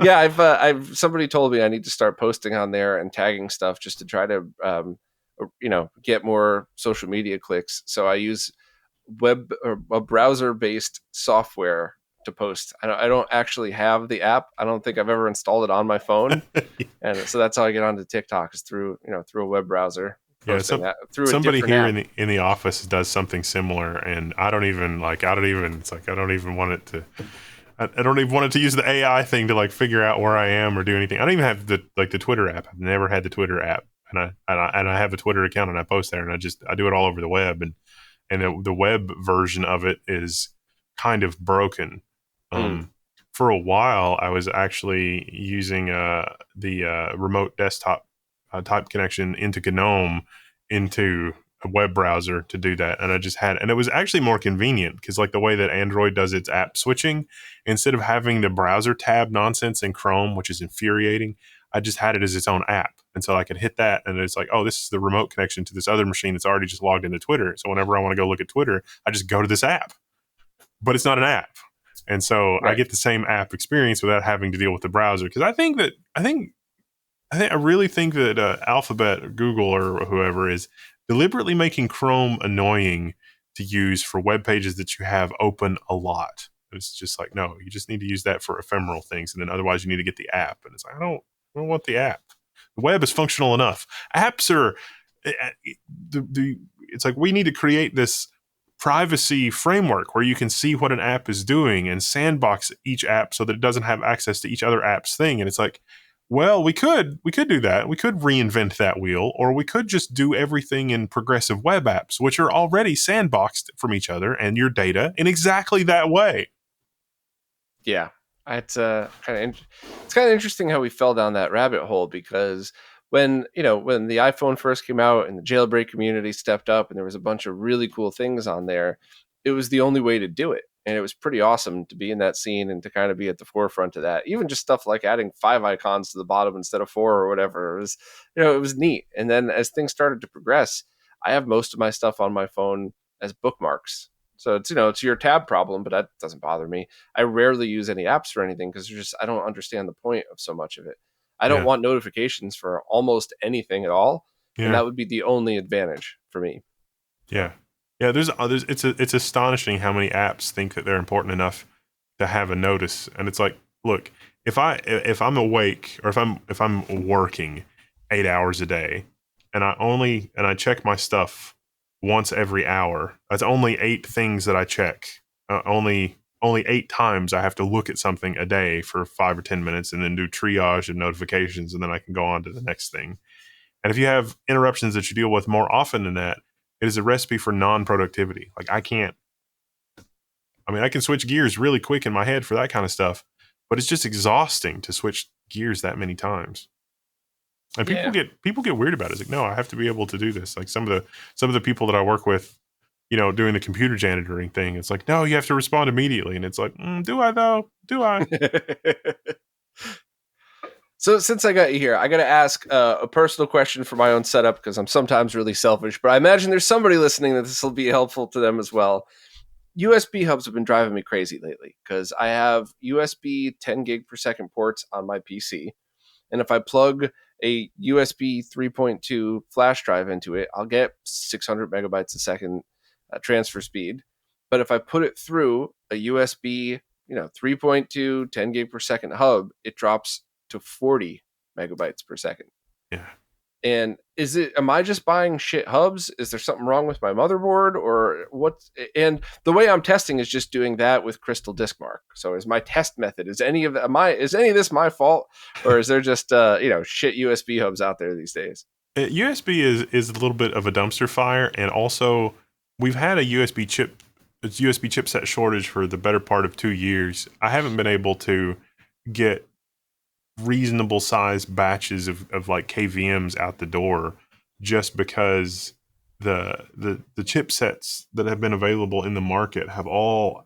Yeah, I've somebody told me I need to start posting on there and tagging stuff just to try to, get more social media clicks. So I use web or a browser-based software to post. I don't actually have the app. I don't think I've ever installed it on my phone, and so that's how I get onto TikTok, is through a web browser. Yeah, Posting that through a somebody different here app. in the office does something similar, and I don't even It's like I don't even want it to. I don't even want it to use the AI thing to like figure out where I am or do anything. I don't even have the Twitter app. I've never had the Twitter app, and I have a Twitter account and I post there, and I do it all over the web, and the web version of it is kind of broken. Mm. For a while, I was actually using the remote desktop type connection into GNOME into a web browser to do that, and and it was actually more convenient because like the way that Android does its app switching, instead of having the browser tab nonsense in Chrome, which is infuriating, I just had it as its own app. And so I could hit that, and it's like, oh, this is the remote connection to this other machine that's already just logged into Twitter. So whenever I want to go look at Twitter, I just go to this app. But it's not an app. And so I Right. get the same app experience without having to deal with the browser. Because I really think that Alphabet or Google or whoever is deliberately making Chrome annoying to use for web pages that you have open a lot. It's just like, no, you just need to use that for ephemeral things, and then otherwise you need to get the app. And it's like, I don't want the app. The web is functional enough. Apps are it's like we need to create this privacy framework where you can see what an app is doing and sandbox each app so that it doesn't have access to each other app's thing. And it's like, well, we could do that. We could reinvent that wheel, or we could just do everything in progressive web apps, which are already sandboxed from each other and your data in exactly that way. Yeah, it's it's kind of interesting how we fell down that rabbit hole, because when the iPhone first came out and the jailbreak community stepped up and there was a bunch of really cool things on there, it was the only way to do it. And it was pretty awesome to be in that scene and to kind of be at the forefront of that. Even just stuff like adding 5 icons to the bottom instead of 4 or whatever. It was neat. And then as things started to progress, I have most of my stuff on my phone as bookmarks. So it's your tab problem, but that doesn't bother me. I rarely use any apps or anything because I don't understand the point of so much of it. I don't Yeah, want notifications for almost anything at all, and yeah, that would be the only advantage for me. yeah, yeah. There's others. It's astonishing how many apps think that they're important enough to have a notice, and it's like, look, if I'm awake or if I'm working 8 hours a day, and I check my stuff once every hour, that's only 8 things that I check. Only 8 times I have to look at something a day for 5 or 10 minutes, and then do triage and notifications, and then I can go on to the next thing. And if you have interruptions that you deal with more often than that, it is a recipe for non-productivity. Like I can switch gears really quick in my head for that kind of stuff, but it's just exhausting to switch gears that many times. And Yeah. people get weird about it. It's like, no, I have to be able to do this. Like some of the people that I work with, doing the computer janitoring thing, it's like, no, you have to respond immediately. And it's like, do I though? Do I? So since I got you here, I got to ask a personal question for my own setup because I'm sometimes really selfish, but I imagine there's somebody listening that this will be helpful to them as well. USB hubs have been driving me crazy lately because I have USB 10 gig per second ports on my PC. And if I plug a USB 3.2 flash drive into it, I'll get 600 megabytes a second transfer speed. But if I put it through a USB, 3.2 10 gig per second hub, it drops to 40 megabytes per second. Yeah. And am I just buying shit hubs? Is there something wrong with my motherboard or what? And the way I'm testing is just doing that with Crystal Disk Mark. So is my test method, is any of this my fault, or is there just, shit USB hubs out there these days? USB is a little bit of a dumpster fire. And also we've had a USB chipset shortage for the better part of 2 years. I haven't been able to get reasonable sized batches of like KVMs out the door, just because the chipsets that have been available in the market have all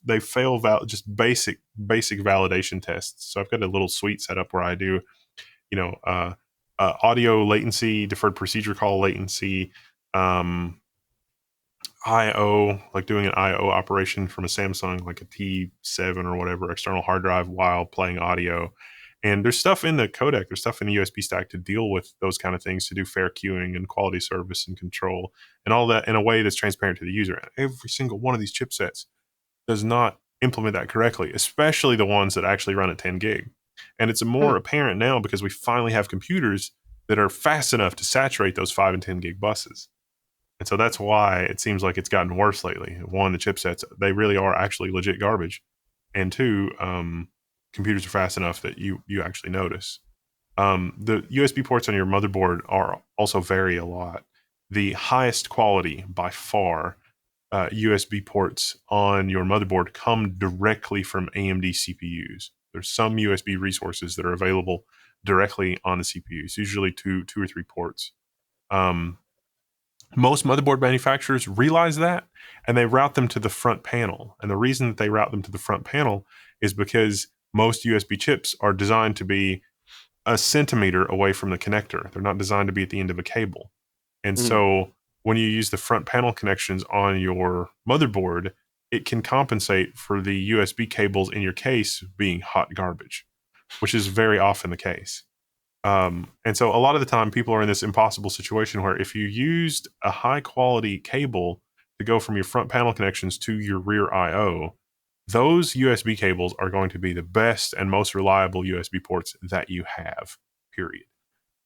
they fail just basic validation tests. So I've got a little suite set up where I do, you know uh, audio latency, deferred procedure call latency, um, IO, like doing an IO operation from a Samsung, like a T7 or whatever external hard drive while playing audio. And there's stuff in the codec, there's stuff in the USB stack to deal with those kind of things, to do fair queuing and quality service and control and all that in a way that's transparent to the user. And every single one of these chipsets does not implement that correctly, especially the ones that actually run at 10 gig. And it's more Hmm. apparent now because we finally have computers that are fast enough to saturate those 5 and 10 gig buses. And so that's why it seems like it's gotten worse lately. One, the chipsets, they really are actually legit garbage. And two, computers are fast enough that you actually notice. The USB ports on your motherboard are also vary a lot. The highest quality by far USB ports on your motherboard come directly from AMD CPUs. There's some USB resources that are available directly on the CPUs, usually two or three ports. Um, Most motherboard manufacturers realize that, and they route them to the front panel. And the reason that they route them to the front panel is because most USB chips are designed to be a centimeter away from the connector. They're not designed to be at the end of a cable. And Hmm. so when you use the front panel connections on your motherboard, it can compensate for the USB cables in your case being hot garbage, which is very often the case. And so a lot of the time people are in this impossible situation where if you used a high quality cable to go from your front panel connections to your rear IO, those USB cables are going to be the best and most reliable USB ports that you have, period.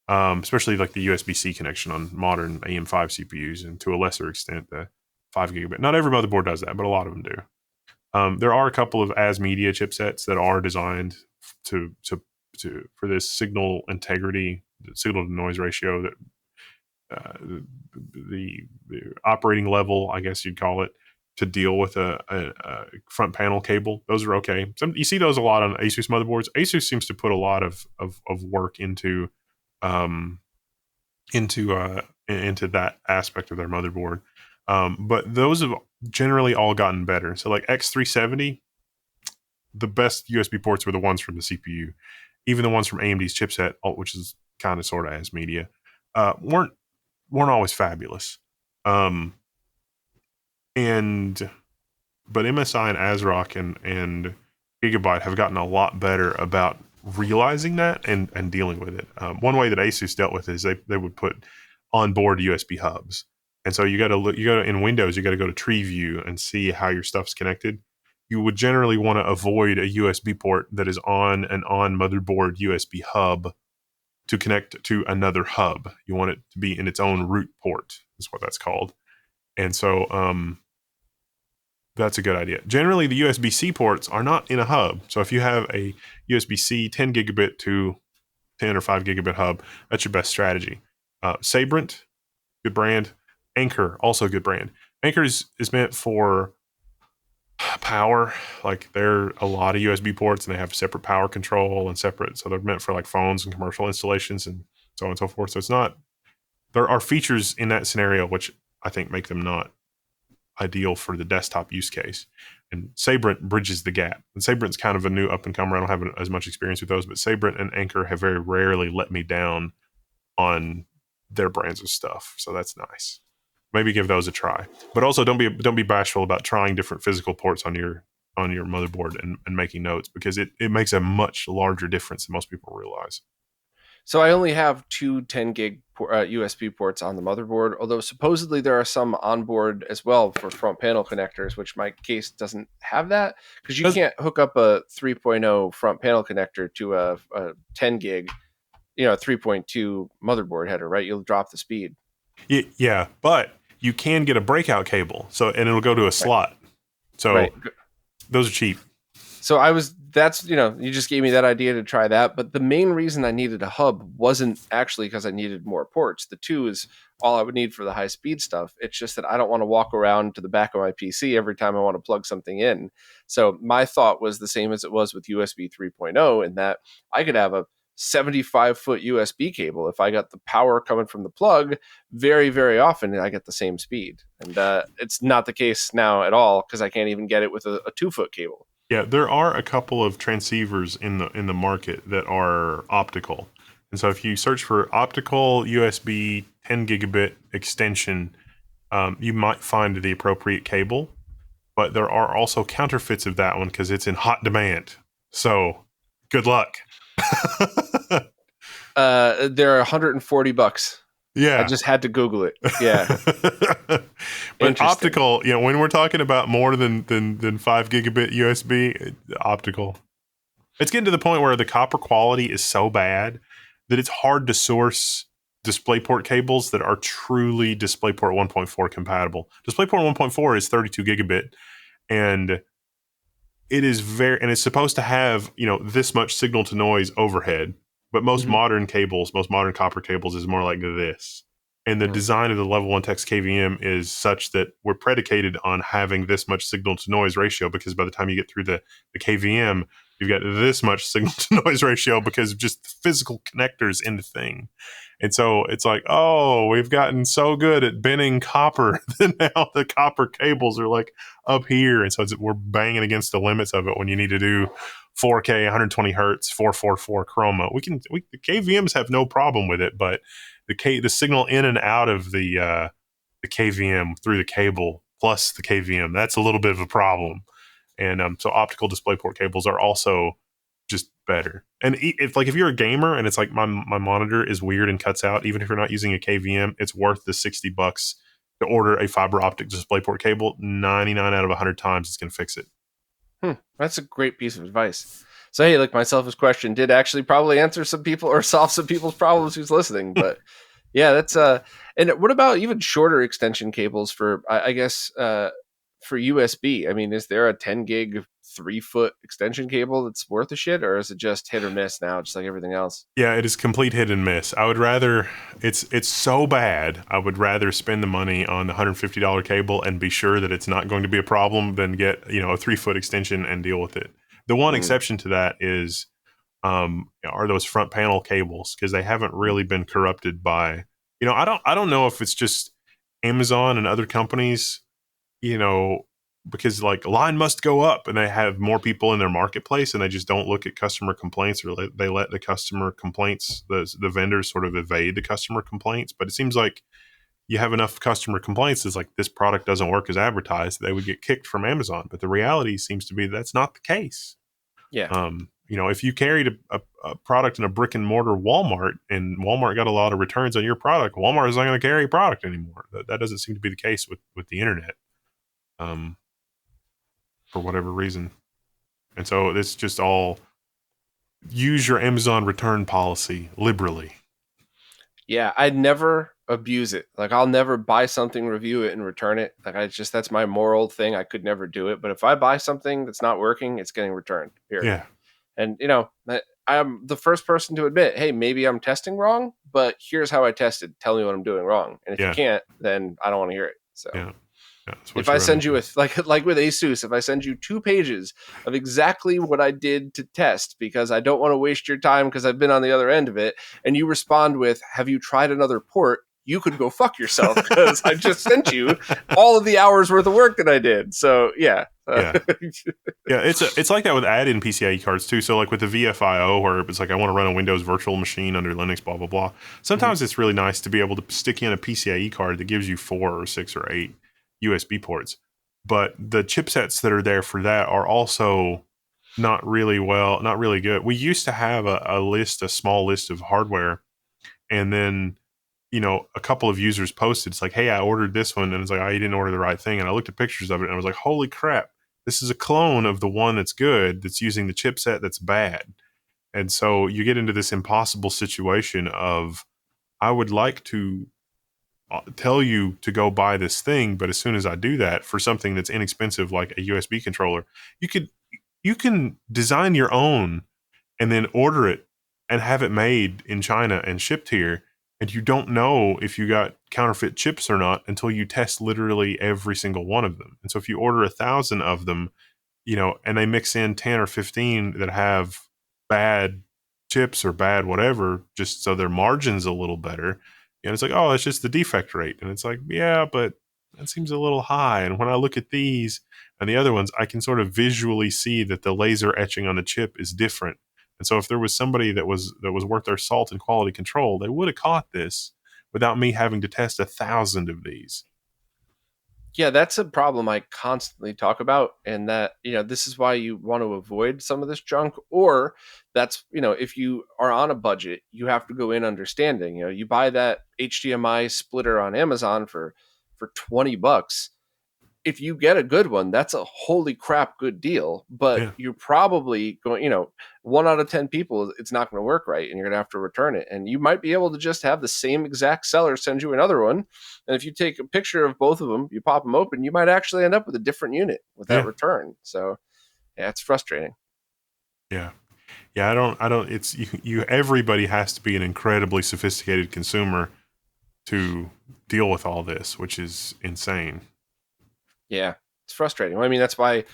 Especially like the USB-C connection on modern AM5 CPUs, and to a lesser extent the 5 gigabit. Not every motherboard does that, but a lot of them do. There are a couple of as media chipsets that are designed to to for this signal integrity, signal to noise ratio, that the operating level, I guess you'd call it, to deal with a front panel cable. Those are okay. You see those a lot on Asus motherboards. Asus seems to put a lot of work um, into that aspect of their motherboard. But those have generally all gotten better. So like X370, the best USB ports were the ones from the CPU. Even the ones from AMD's chipset, which is kind of sort of as media, weren't always fabulous. Um, and but MSI and ASRock and Gigabyte have gotten a lot better about realizing that and dealing with it. One way that Asus dealt with it is they would put onboard USB hubs, and so you got to in Windows, you got to go to Tree View and see how your stuff's connected. you would generally want to avoid a USB port that is on an on motherboard USB hub to connect to another hub. You want it to be in its own root port, is what that's called. And so that's a good idea. Generally, the USB-C ports are not in a hub. So if you have a USB-C 10 gigabit to 10 or 5 gigabit hub, that's your best strategy. Sabrent, good brand. Anchor, also a good brand. Anchor is meant for power. Like there are a lot of USB ports and they have separate power control and separate. So they're meant for like phones and commercial installations and so on and so forth. So it's not, there are features in that scenario which I think make them not ideal for the desktop use case. And Sabrent bridges the gap. And Sabrent's kind of a new up and comer. I don't have as much experience with those, but Sabrent and Anchor have very rarely let me down on their brands of stuff. So that's nice. Maybe give those a try. But also don't be bashful about trying different physical ports on your motherboard and making notes, because it makes a much larger difference than most people realize. So I only have two 10 gig USB ports on the motherboard, although supposedly there are some on board as well for front panel connectors, which my case doesn't have that, because you can't hook up a 3.0 front panel connector to a 10 gig, 3.2 motherboard header, right? You'll drop the speed. Yeah, but you can get a breakout cable, and it'll go to a slot. So right. Those are cheap. So you just gave me that idea to try that. But the main reason I needed a hub wasn't actually because I needed more ports. The 2 is all I would need for the high speed stuff. It's just that I don't want to walk around to the back of my PC every time I want to plug something in. So my thought was the same as it was with USB 3.0, in that I could have a 75-foot USB cable. If I got the power coming from the plug, very, very often I get the same speed. And it's not the case now at all, because I can't even get it with a 2-foot cable. Yeah, there are a couple of transceivers in the market that are optical. And so if you search for optical USB 10 gigabit extension, you might find the appropriate cable. But there are also counterfeits of that one because it's in hot demand. So good luck. They're $140. Yeah. I just had to Google it. Yeah. But optical, when we're talking about more than 5 gigabit USB, optical. It's getting to the point where the copper quality is so bad that it's hard to source DisplayPort cables that are truly DisplayPort 1.4 compatible. DisplayPort 1.4 is 32 gigabit, and it's supposed to have, this much signal to noise overhead. But most modern copper cables is more like this. And the design of the Level1Techs KVM is such that we're predicated on having this much signal to noise ratio, because by the time you get through the KVM, you've got this much signal to noise ratio because of just the physical connectors in the thing. And so it's like, oh, we've gotten so good at bending copper that now the copper cables are like up here. And so we're banging against the limits of it when you need to do 4K, 120 hertz, 444 chroma. The KVMs have no problem with it, but the signal in and out of the KVM through the cable plus the KVM, that's a little bit of a problem. And so optical DisplayPort cables are also just better. And if you're a gamer and it's like my monitor is weird and cuts out, even if you're not using a KVM, it's worth the $60 to order a fiber optic DisplayPort cable. 99 out of 100 times it's going to fix it. That's a great piece of advice. So hey, my selfish question did actually probably answer some people or solve some people's problems who's listening. But yeah, that's and what about even shorter extension cables for I guess for USB? I mean, is there a 10 gig 3-foot extension cable that's worth a shit, or is it just hit or miss now, just like everything else? Yeah, it is complete hit and miss. I would rather, it's so bad, I would rather spend the money on the $150 cable and be sure that it's not going to be a problem than get, a 3-foot extension and deal with it. The one exception to that is, are those front panel cables, because they haven't really been corrupted by, I don't know if it's just Amazon and other companies, because line must go up and they have more people in their marketplace and they just don't look at customer complaints, or they let the customer complaints, the vendors sort of evade the customer complaints. But it seems like you have enough customer complaints, it's like this product doesn't work as advertised, they would get kicked from Amazon. But the reality seems to be that's not the case. Yeah. If you carried a product in a brick and mortar Walmart and Walmart got a lot of returns on your product, Walmart is not going to carry a product anymore. That doesn't seem to be the case with the internet. for whatever reason. And so it's just all use your Amazon return policy liberally. Yeah, I'd never abuse it. Like I'll never buy something, review it, and return it. Like that's my moral thing. I could never do it. But if I buy something that's not working, it's getting returned. Period. Yeah. And I'm the first person to admit, hey, maybe I'm testing wrong, but here's how I tested. Tell me what I'm doing wrong. And if you Yeah. can't, then I don't want to hear it. So Yeah. That's if what I you run send you into. with like with Asus, if I send you 2 pages of exactly what I did to test because I don't want to waste your time because I've been on the other end of it, and you respond with, "Have you tried another port?" You could go fuck yourself because I just sent you all of the hours worth of work that I did. So yeah, Yeah. Yeah, it's like that with add-in PCIe cards too. So like with the VFIO, where it's like I want to run a Windows virtual machine under Linux, blah blah blah. Sometimes it's really nice to be able to stick in a PCIe card that gives you 4 or 6 or 8 USB ports. But the chipsets that are there for that are also not really good. We used to have a small list of hardware, and then a couple of users posted, it's like, hey, I ordered this one, and it's like, oh, you didn't order the right thing. And I looked at pictures of it, and I was like, holy crap, this is a clone of the one that's good, that's using the chipset that's bad. And so you get into this impossible situation of, I would like to tell you to go buy this thing, but as soon as I do that for something that's inexpensive like a USB controller, you could you can design your own and then order it and have it made in China and shipped here. And you don't know if you got counterfeit chips or not until you test literally every single one of them. And so if you order 1,000 of them, and they mix in 10 or 15 that have bad chips or bad whatever, just so their margin's a little better, it's like, oh, it's just the defect rate. And it's like, yeah, but that seems a little high. And when I look at these and the other ones, I can sort of visually see that the laser etching on the chip is different. And so if there was somebody that was worth their salt in quality control, they would have caught this without me having to test 1,000 of these. yeah, that's a problem I constantly talk about, and that this is why you want to avoid some of this junk, or that's if you are on a budget, you have to go in understanding. You buy that HDMI splitter on Amazon for $20. If you get a good one, that's a holy crap good deal. But Yeah. you're probably going, 1 out of 10 people, it's not going to work right, and you're going to have to return it. And you might be able to just have the same exact seller send you another one. And if you take a picture of both of them, you pop them open, you might actually end up with a different unit with that Yeah. return. So yeah, it's frustrating. Yeah. Yeah, I don't it's everybody has to be an incredibly sophisticated consumer to deal with all this, which is insane. Yeah, it's frustrating. Well, I mean, that's why,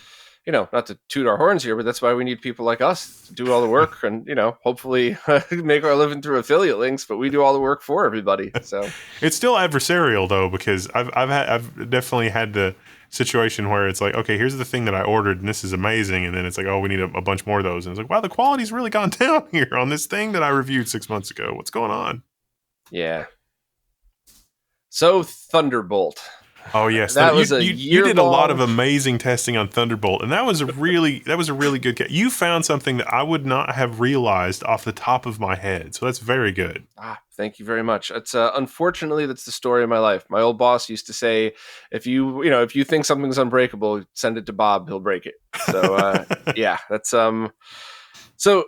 not to toot our horns here, but that's why we need people like us to do all the work and, hopefully make our living through affiliate links, but we do all the work for everybody. So It's still adversarial though, because I've definitely had the situation where it's like, okay, here's the thing that I ordered and this is amazing, and then it's like, oh, we need a bunch more of those, and it's like, wow, the quality's really gone down here on this thing that I reviewed 6 months ago. What's going on? yeah. So Thunderbolt. Oh yes, That you was a you year did a lot of long. amazing testing on Thunderbolt, and that was a really good. You found something that I would not have realized off the top of my head, so that's very good. Thank you very much. It's unfortunately that's the story of my life. My old boss used to say, if you think something's unbreakable, send it to Bob, he'll break it. So yeah, that's So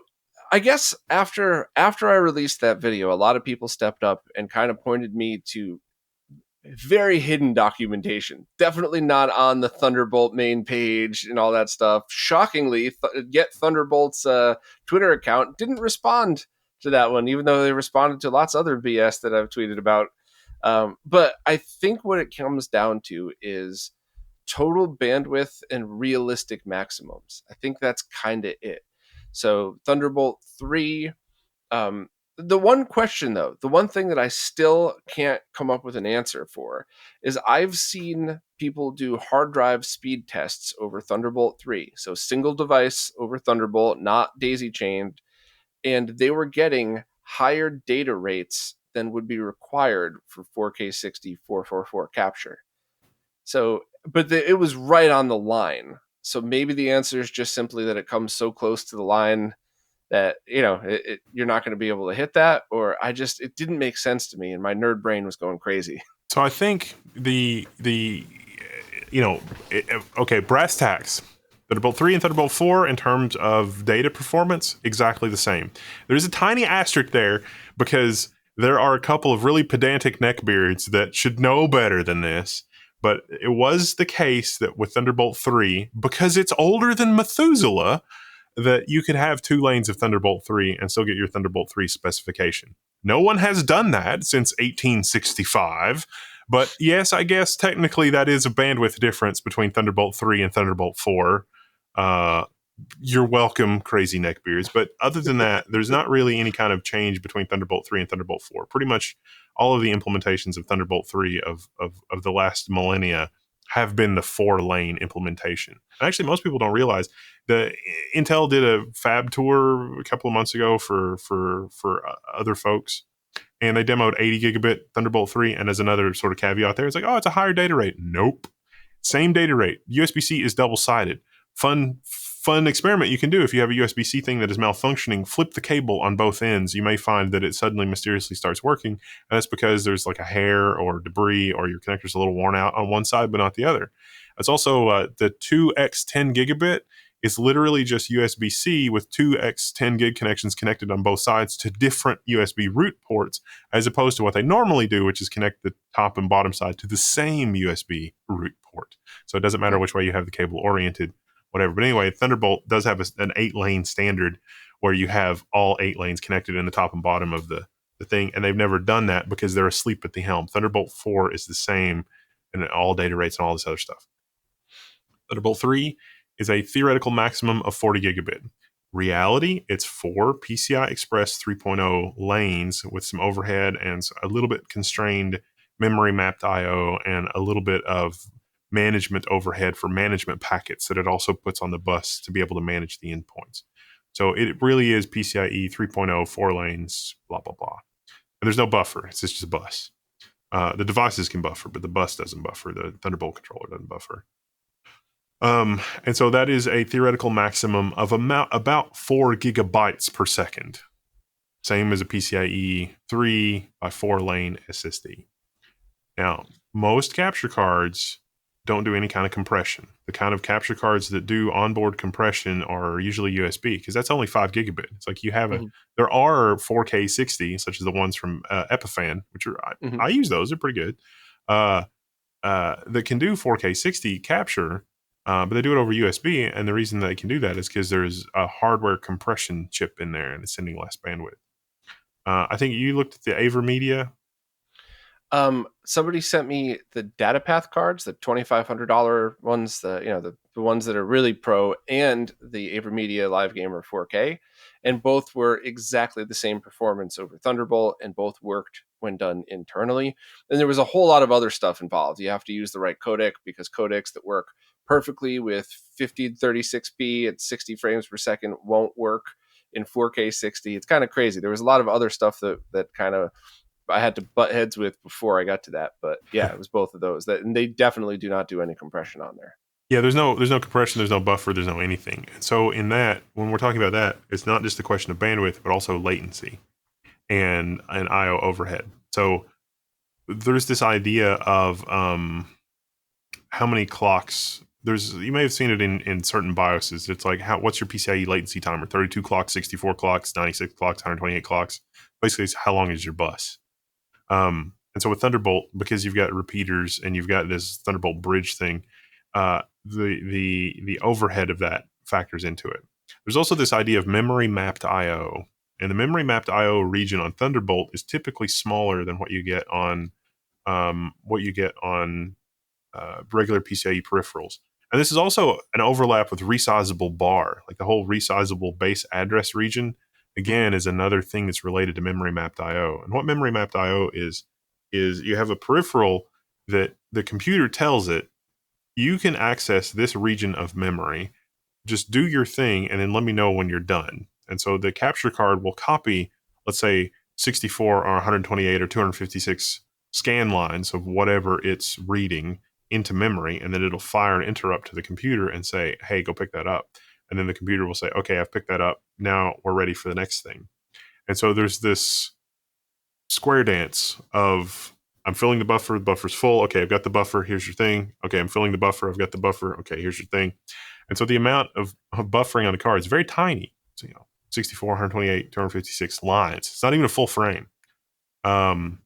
I guess after I released that video, a lot of people stepped up and kind of pointed me to very hidden documentation. Definitely not on the Thunderbolt main page and all that stuff. Shockingly, Get Thunderbolt's Twitter account didn't respond to that one, even though they responded to lots of other BS that I've tweeted about. But I think what it comes down to is total bandwidth and realistic maximums. I think that's kind of it. So Thunderbolt 3, the one question though, the one thing that I still can't come up with an answer for is I've seen people do hard drive speed tests over Thunderbolt 3. So single device over Thunderbolt, not daisy chained, and they were getting higher data rates than would be required for 4K 60 444 capture. So, but it was right on the line. So maybe the answer is just simply that it comes so close to the line that you're not going to be able to hit that, or it didn't make sense to me, and my nerd brain was going crazy. So I think okay, brass tacks. Thunderbolt 3 and Thunderbolt 4, in terms of data performance, exactly the same. There's a tiny asterisk there because there are a couple of really pedantic neckbeards that should know better than this. But it was the case that with Thunderbolt 3, because it's older than Methuselah, that you could have 2 lanes of Thunderbolt 3 and still get your Thunderbolt 3 specification. No one has done that since 1865. But yes, I guess technically that is a bandwidth difference between Thunderbolt 3 and Thunderbolt 4. Uh, you're welcome, crazy neckbeards. But other than that, there's not really any kind of change between Thunderbolt 3 and Thunderbolt 4. Pretty much all of the implementations of Thunderbolt 3 of the last millennia have been the 4-lane implementation. And actually, most people don't realize that Intel did a fab tour a couple of months ago for other folks, and they demoed 80 gigabit Thunderbolt 3. And as another sort of caveat there, it's like, oh, it's a higher data rate. Nope. Same data rate. USB-C is double-sided. Fun experiment you can do if you have a USB-C thing that is malfunctioning. Flip the cable on both ends. You may find that it suddenly mysteriously starts working. And that's because there's like a hair or debris or your connector's a little worn out on one side but not the other. It's also the 2x10 gigabit is literally just USB-C with 2x10 gig connections connected on both sides to different USB root ports, as opposed to what they normally do, which is connect the top and bottom side to the same USB root port. So it doesn't matter which way you have the cable oriented, whatever. But anyway, Thunderbolt does have an 8-lane standard where you have all 8 lanes connected in the top and bottom of the thing, and they've never done that because they're asleep at the helm. Thunderbolt 4 is the same in all data rates and all this other stuff. Thunderbolt 3 is a theoretical maximum of 40 gigabit. Reality, it's 4 PCI Express 3.0 lanes with some overhead and a little bit constrained memory mapped I/O and a little bit of management overhead for management packets that it also puts on the bus to be able to manage the endpoints. So it really is PCIe 3.0, 4 lanes, blah, blah, blah. And there's no buffer. It's just a bus. The devices can buffer, but the bus doesn't buffer. The Thunderbolt controller doesn't buffer. And so that is a theoretical maximum of about 4 gigabytes per second. Same as a PCIe 3 by 4 lane SSD. Now, most capture cards don't do any kind of compression. The kind of capture cards that do onboard compression are usually USB because that's only 5 gigabit. It's like you have there are 4K 60, such as the ones from Epiphan, which are, I use those. They're pretty good. That can do 4K 60 capture, but they do it over USB. And the reason they can do that is because there's a hardware compression chip in there and it's sending less bandwidth. I think you looked at the AverMedia. Somebody sent me the DataPath cards, the $2,500 ones, the ones that are really pro, and the AverMedia Live Gamer 4K, and both were exactly the same performance over Thunderbolt, and both worked when done internally. And there was a whole lot of other stuff involved. You have to use the right codec because codecs that work perfectly with 5036p at 60 frames per second won't work in 4K 60. It's kind of crazy. There was a lot of other stuff that kind of I had to butt heads with before I got to that. But yeah, it was both of those. And they definitely do not do any compression on there. Yeah, there's no compression, there's no buffer, there's no anything. And so in that, when we're talking about that, it's not just a question of bandwidth, but also latency and an I/O overhead. So there's this idea of how many clocks. You may have seen it in certain BIOSes. It's like what's your PCIe latency timer? 32 clocks, 64 clocks, 96 clocks, 128 clocks. Basically, it's how long is your bus? And so with Thunderbolt, because you've got repeaters and you've got this Thunderbolt bridge thing, the overhead of that factors into it. There's also this idea of memory mapped I/O, and the memory mapped I/O region on Thunderbolt is typically smaller than what you get on regular PCIe peripherals. And this is also an overlap with resizable bar, like the whole resizable base address region. Again, is another thing that's related to memory mapped I/O. And what memory mapped I/O is you have a peripheral that the computer tells it, you can access this region of memory. Just do your thing and then let me know when you're done. And so the capture card will copy, let's say, 64 or 128 or 256 scan lines of whatever it's reading into memory, and then it'll fire an interrupt to the computer and say, hey, go pick that up. And then the computer will say, okay, I've picked that up. Now we're ready for the next thing. And so there's this square dance of, I'm filling the buffer's full. Okay, I've got the buffer. Here's your thing. Okay, I'm filling the buffer. I've got the buffer. Okay, here's your thing. And so the amount of buffering on the card is very tiny. So, 64, 128, 256 lines. It's not even a full frame. Um,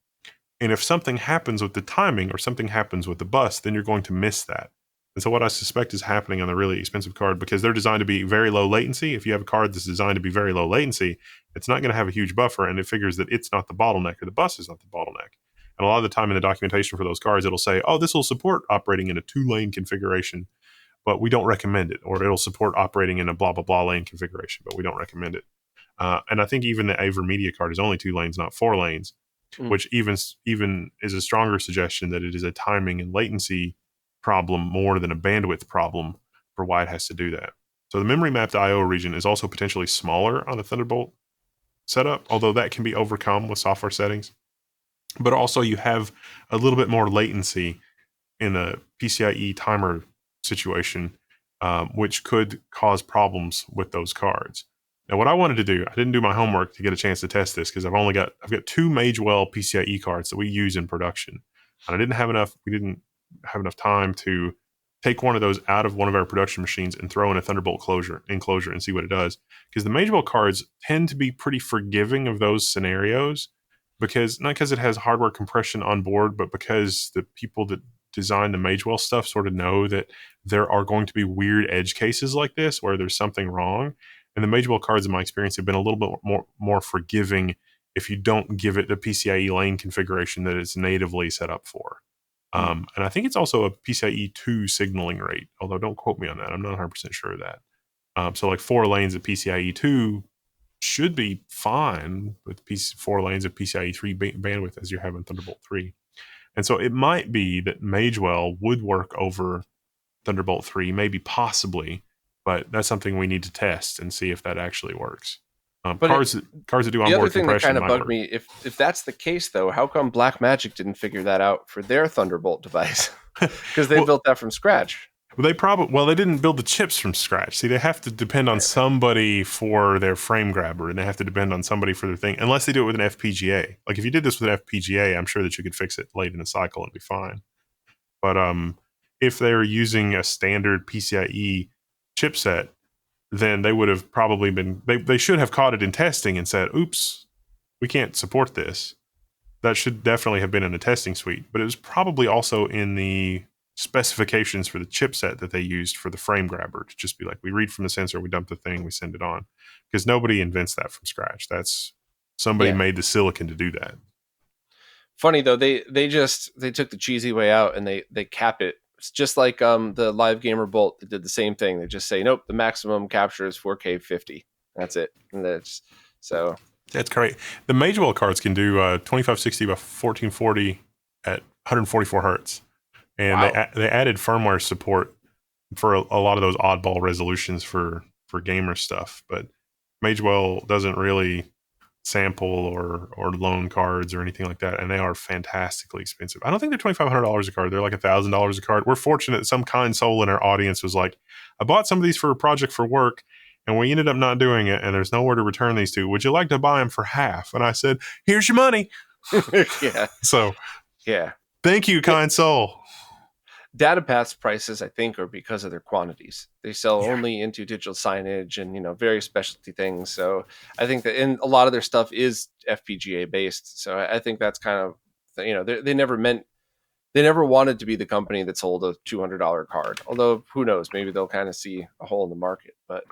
and if something happens with the timing or something happens with the bus, then you're going to miss that. And so what I suspect is happening on the really expensive card, because they're designed to be very low latency. If you have a card that's designed to be very low latency, it's not going to have a huge buffer, and it figures that it's not the bottleneck or the bus is not the bottleneck. And a lot of the time in the documentation for those cards, it'll say, oh, this will support operating in a 2-lane configuration, but we don't recommend it. Or it'll support operating in a blah, blah, blah lane configuration, but we don't recommend it. And I think even the AverMedia card is only 2 lanes, not 4 lanes, which even is a stronger suggestion that it is a timing and latency problem more than a bandwidth problem for why it has to do that. So the memory mapped IO region is also potentially smaller on the Thunderbolt setup, although that can be overcome with software settings. But also you have a little bit more latency in a PCIe timer situation, which could cause problems with those cards. Now, what I wanted to do, I didn't do my homework to get a chance to test this because I've got 2 Magewell PCIe cards that we use in production, and we didn't have enough time to take one of those out of one of our production machines and throw in a Thunderbolt enclosure and see what it does. Because the Magewell cards tend to be pretty forgiving of those scenarios, because not because it has hardware compression on board, but because the people that design the Magewell stuff sort of know that there are going to be weird edge cases like this where there's something wrong. And the Magewell cards, in my experience, have been a little bit more forgiving if you don't give it the PCIe lane configuration that it's natively set up for. And I think it's also a PCIe 2 signaling rate, although don't quote me on that. I'm not 100% sure of that. So like 4 lanes of PCIe 2 should be fine with 4 lanes of PCIe 3 bandwidth as you're having Thunderbolt 3. And so it might be that Magewell would work over Thunderbolt 3, maybe possibly, but that's something we need to test and see if that actually works. Cards that do onboard compression. The other thing that kind of bugged work. me, if that's the case, though, how come Blackmagic didn't figure that out for their Thunderbolt device? Because they built that from scratch. They didn't build the chips from scratch. See, they have to depend on somebody for their frame grabber, and they have to depend on somebody for their thing, unless they do it with an FPGA. Like if you did this with an FPGA, I'm sure that you could fix it late in the cycle and be fine. But if they're using a standard PCIe chipset, then they would have probably been, they should have caught it in testing and said, oops, we can't support this. That should definitely have been in the testing suite, but it was probably also in the specifications for the chipset that they used for the frame grabber to just be like, we read from the sensor, we dump the thing, we send it on. Because nobody invents that from scratch. That's somebody made the silicon to do that. Funny though, they took the cheesy way out and they cap it. It's just like the Live Gamer Bolt that did the same thing. They just say, nope, the maximum capture is 4K 50. That's it. And that's so. That's great. The Magewell cards can do 2560 by 1440 at 144 hertz. And they added firmware support for a lot of those oddball resolutions for gamer stuff. But Magewell doesn't really sample or loan cards or anything like that, and they are fantastically expensive. I don't think they're $2,500 a card. They're like $1,000 a card. We're fortunate that some kind soul in our audience was like, I bought some of these for a project for work, and we ended up not doing it, and there's nowhere to return these to. Would you like to buy them for half? And I said, here's your money. Yeah. So, yeah. Thank you, kind soul. DataPath's prices, I think, are because of their quantities. They sell only into digital signage and, various specialty things. So I think that a lot of their stuff is FPGA based. So I think that's kind of, they never wanted to be the company that sold a $200 card. Although who knows, maybe they'll kind of see a hole in the market. But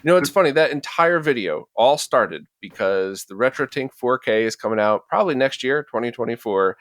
it's funny, that entire video all started because the RetroTink 4K is coming out probably next year, 2024.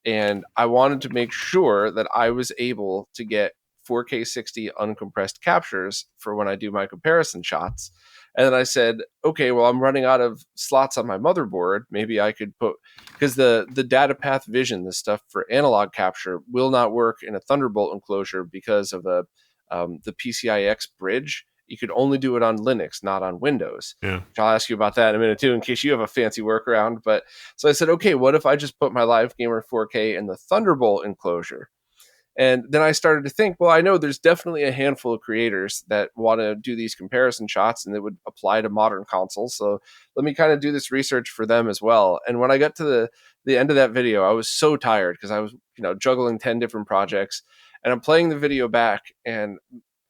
And I wanted to make sure that I was able to get 4K 60 uncompressed captures for when I do my comparison shots. And then I said, okay, well, I'm running out of slots on my motherboard. Maybe I could put, because the DataPath Vision, the stuff for analog capture, will not work in a Thunderbolt enclosure because of the PCIX bridge. You could only do it on Linux, not on Windows. Yeah. Which I'll ask you about that in a minute too, in case you have a fancy workaround. But so I said, okay, what if I just put my Live Gamer 4K in the Thunderbolt enclosure? And then I started to think, well, I know there's definitely a handful of creators that want to do these comparison shots and that would apply to modern consoles. So let me kind of do this research for them as well. And when I got to the end of that video, I was so tired because I was, juggling 10 different projects, and I'm playing the video back, and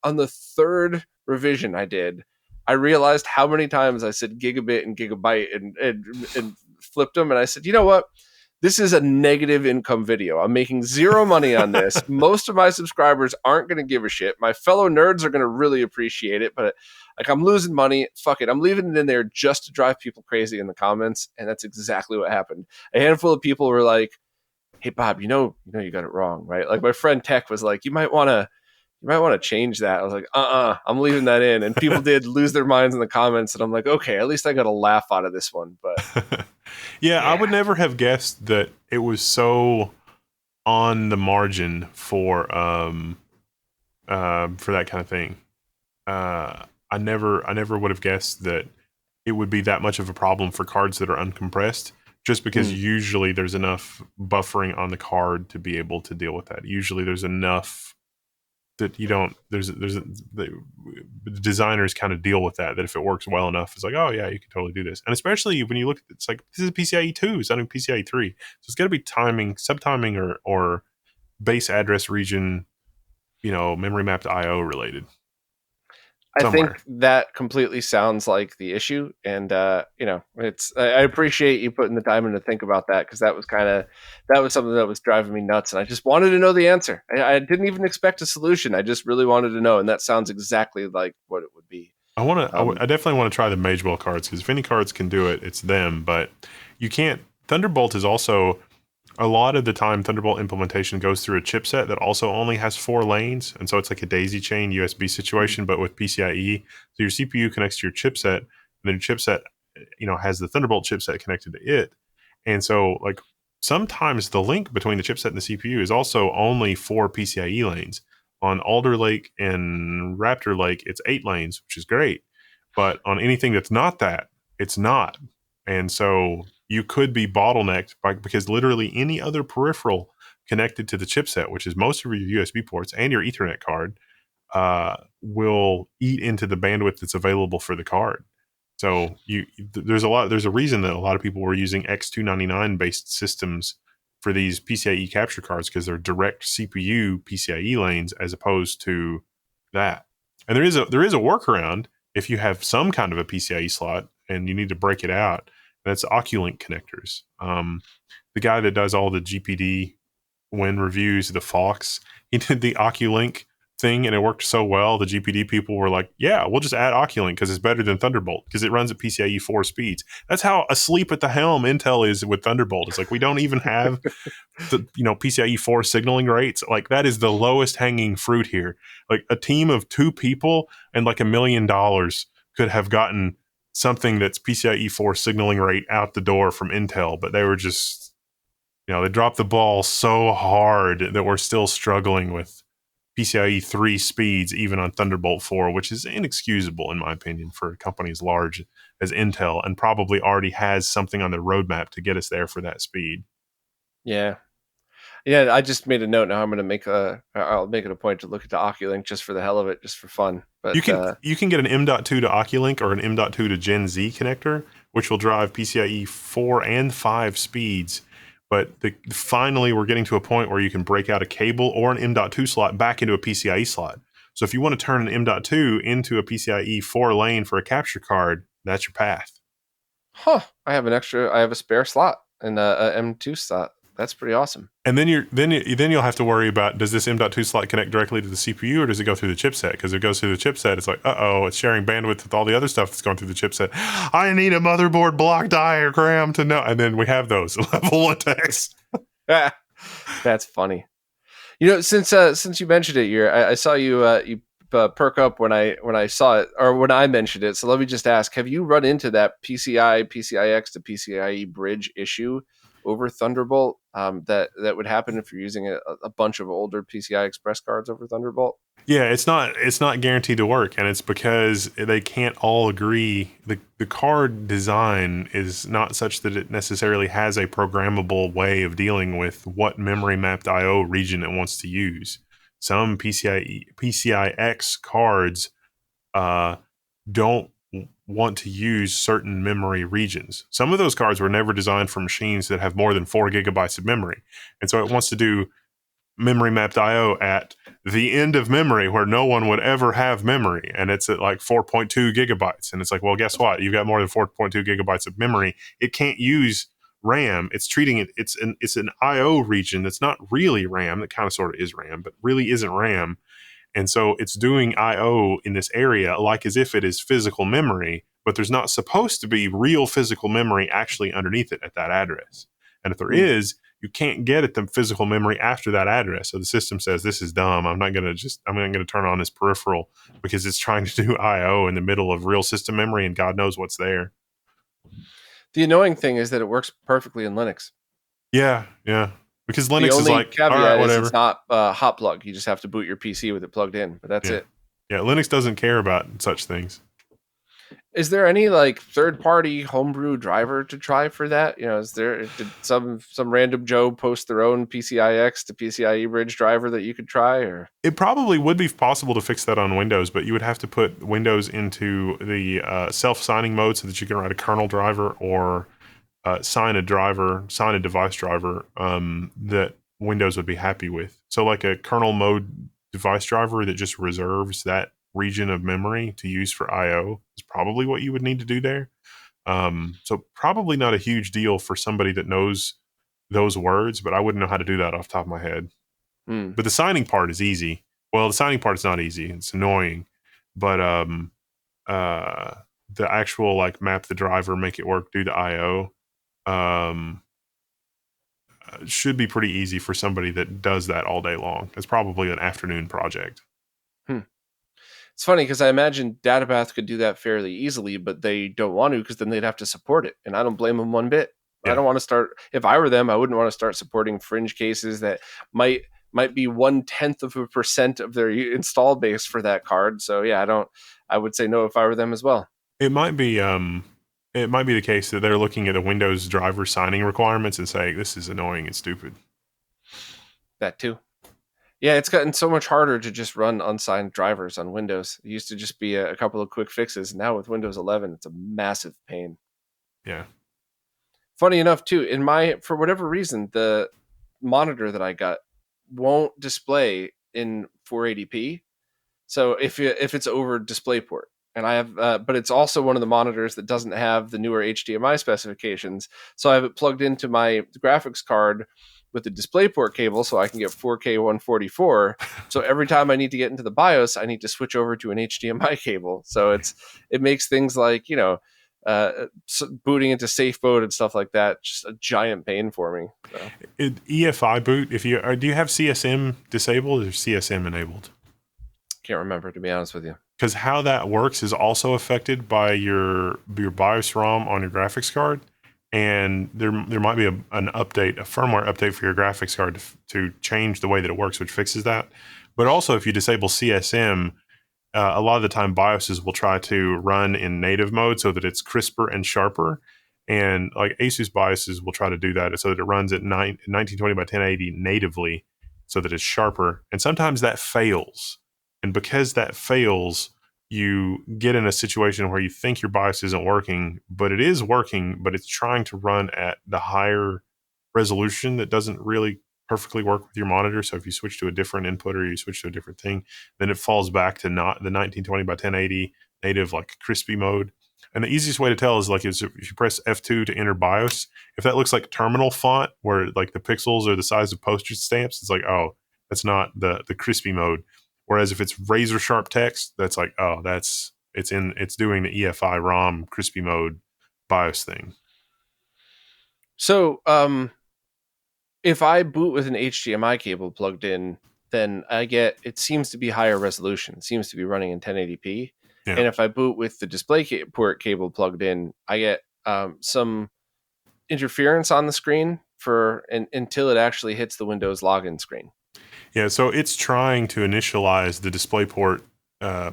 on the third revision I did, I realized how many times I said gigabit and gigabyte and flipped them. And I said, you know what? This is a negative income video. I'm making zero money on this. Most of my subscribers aren't going to give a shit. My fellow nerds are going to really appreciate it, but like I'm losing money. Fuck it. I'm leaving it in there just to drive people crazy in the comments. And that's exactly what happened. A handful of people were like, hey Bob, you got it wrong, right? Like my friend Tech was like, you might want to change that. I was like, I'm leaving that in. And people did lose their minds in the comments. And I'm like, okay, at least I got a laugh out of this one. But Yeah, I would yeah. never have guessed that it was so on the margin for that kind of thing. I never would have guessed that it would be that much of a problem for cards that are uncompressed, just because Mm. usually there's enough buffering on the card to be able to deal with that. Usually there's enough that you don't, the designers kind of deal with that if it works well enough, it's like, oh yeah, you can totally do this. And especially when you look, it's like, this is PCIe 2, it's not even PCIe 3. So it's got to be subtiming, or base address region, memory mapped IO related I think somewhere. that completely sounds like the issue. And, I appreciate you putting the time in to think about that, because that was something that was driving me nuts. And I just wanted to know the answer. I didn't even expect a solution. I just really wanted to know. And that sounds exactly like what it would be. I definitely want to try the Magewell cards, because if any cards can do it, it's them. But you can't. Thunderbolt is also, a lot of the time, Thunderbolt implementation goes through a chipset that also only has 4 lanes, and so it's like a daisy chain USB situation, but with PCIe. So your CPU connects to your chipset, and then your chipset, has the Thunderbolt chipset connected to it, and so like sometimes the link between the chipset and the CPU is also only 4 PCIe lanes. On Alder Lake and Raptor Lake, it's 8 lanes, which is great, but on anything that's not that, it's not, and so you could be bottlenecked because literally any other peripheral connected to the chipset, which is most of your USB ports and your Ethernet card, will eat into the bandwidth that's available for the card. So there's a reason that a lot of people were using X299 based systems for these PCIe capture cards, because they're direct CPU PCIe lanes as opposed to that. And there is a workaround if you have some kind of a PCIe slot and you need to break it out. That's Oculink connectors. The guy that does all the GPD Win reviews, the Fox, he did the Oculink thing, and it worked so well. The GPD people were like, yeah, we'll just add Oculink because it's better than Thunderbolt because it runs at PCIe 4 speeds. That's how asleep at the helm Intel is with Thunderbolt. It's like, we don't even have the PCIe 4 signaling rates. Like, that is the lowest hanging fruit here. Like, a team of 2 people and like $1 million could have gotten something that's PCIe 4 signaling rate out the door from Intel, but they were just, they dropped the ball so hard that we're still struggling with PCIe 3 speeds, even on Thunderbolt 4, which is inexcusable, in my opinion, for a company as large as Intel, and probably already has something on their roadmap to get us there for that speed. Yeah. Yeah, I just made a note. Now I'll make it a point to look at the Oculink just for the hell of it, just for fun. You But can you can get an M.2 to Oculink or an M.2 to Gen Z connector, which will drive PCIe 4 and 5 speeds. But finally, we're getting to a point where you can break out a cable or an M.2 slot back into a PCIe slot. So if you want to turn an M.2 into a PCIe 4 lane for a capture card, that's your path. I have a spare slot and a M2 slot. That's pretty awesome. And then you'll have to worry about, does this M.2 slot connect directly to the CPU, or does it go through the chipset? Because if it goes through the chipset, it's like, it's sharing bandwidth with all the other stuff that's going through the chipset. I need a motherboard block diagram to know. And then we have those Level1Techs. That's funny. Since you mentioned it, I saw you perk up when I saw it, or when I mentioned it. So let me just ask: have you run into that PCIx to PCIe bridge issue over Thunderbolt? That would happen if you're using a bunch of older PCI Express cards over Thunderbolt. Yeah, it's not guaranteed to work, and it's because they can't all agree. The card design is not such that it necessarily has a programmable way of dealing with what memory mapped IO region it wants to use. Some PCIX cards don't want to use certain memory regions. Some of those cards were never designed for machines that have more than 4 gigabytes of memory, and so it wants to do memory mapped IO at the end of memory where no one would ever have memory, and it's at like 4.2 gigabytes. And it's like, well, guess what? You've got more than 4.2 gigabytes of memory. It can't use RAM. It's treating it. It's an IO region that's not really RAM. That kind of sort of is RAM, but really isn't RAM. And so it's doing IO in this area like as if it is physical memory, but there's not supposed to be real physical memory actually underneath it at that address. And if there Hmm. is, you can't get at the physical memory after that address. So the system says, this is dumb. I'm not going to turn on this peripheral because it's trying to do IO in the middle of real system memory and God knows what's there. The annoying thing is that it works perfectly in Linux. Yeah. Yeah. Because The Linux is only like, all right, caveat is it's whatever. not hot plug. You just have to boot your PC with it plugged in, but that's Yeah. it. Yeah. Linux doesn't care about such things. Is there any like third party homebrew driver to try for that? Is there did some random Joe post their own PCIX to PCIe bridge driver that you could try or It probably would be possible to fix that on Windows, but you would have to put Windows into the self-signing mode so that you can write a kernel driver or sign a device driver that Windows would be happy with. So like a kernel mode device driver that just reserves that region of memory to use for I/O is probably what you would need to do there. So probably not a huge deal for somebody that knows those words, but I wouldn't know how to do that off the top of my head. hmm. But the signing part is easy. Well, the signing part is not easy. It's annoying, but uh, the actual like map the driver, make it work, do the I/O, um, should be pretty easy for somebody that does that all day long. It's probably an afternoon project. Hmm. It's funny because I imagine Datapath could do that fairly easily, but they don't want to because then they'd have to support it, and I don't blame them one bit. I Yeah. don't want to start. If I were them, I wouldn't want to start supporting fringe cases that might be 0.1% of their install base for that card. So yeah, I don't. I would say no if I were them as well. It might be the case that they're looking at the Windows driver signing requirements and saying this is annoying and stupid. That too. Yeah, it's gotten so much harder to just run unsigned drivers on Windows. It used to just be a couple of quick fixes. Now with Windows 11, it's a massive pain. Yeah. Funny enough, too, for whatever reason, the monitor that I got won't display in 480p. So if it's over DisplayPort, and I have, but it's also one of the monitors that doesn't have the newer HDMI specifications. So I have it plugged into my graphics card with the DisplayPort cable, so I can get 4K 144. So every time I need to get into the BIOS, I need to switch over to an HDMI cable. So it makes things like booting into safe mode and stuff like that just a giant pain for me. So. EFI boot. If you do you have CSM disabled or CSM enabled? Can't remember, to be honest with you. Because how that works is also affected by your BIOS ROM on your graphics card, and there might be an update, a firmware update for your graphics card to change the way that it works, which fixes that. But also, if you disable CSM, a lot of the time BIOSes will try to run in native mode so that it's crisper and sharper. And like Asus BIOSes will try to do that so that it runs at 1920 by 1080 natively so that it's sharper. And sometimes that fails. And because that fails, you get in a situation where you think your BIOS isn't working, but it is working, but it's trying to run at the higher resolution that doesn't really perfectly work with your monitor. So if you switch to a different input or you switch to a different thing, then it falls back to not the 1920 by 1080 native like crispy mode. And the easiest way to tell is like if you press F2 to enter BIOS, if that looks like terminal font where like the pixels are the size of postage stamps, it's like, oh, that's not the crispy mode. Whereas if it's razor sharp text, that's like, oh, it's doing the EFI ROM crispy mode BIOS thing. So, if I boot with an HDMI cable plugged in, then it seems to be higher resolution. It seems to be running in 1080p. Yeah. And if I boot with the port cable plugged in, I get some interference on the screen until it actually hits the Windows login screen. Yeah, so it's trying to initialize the DisplayPort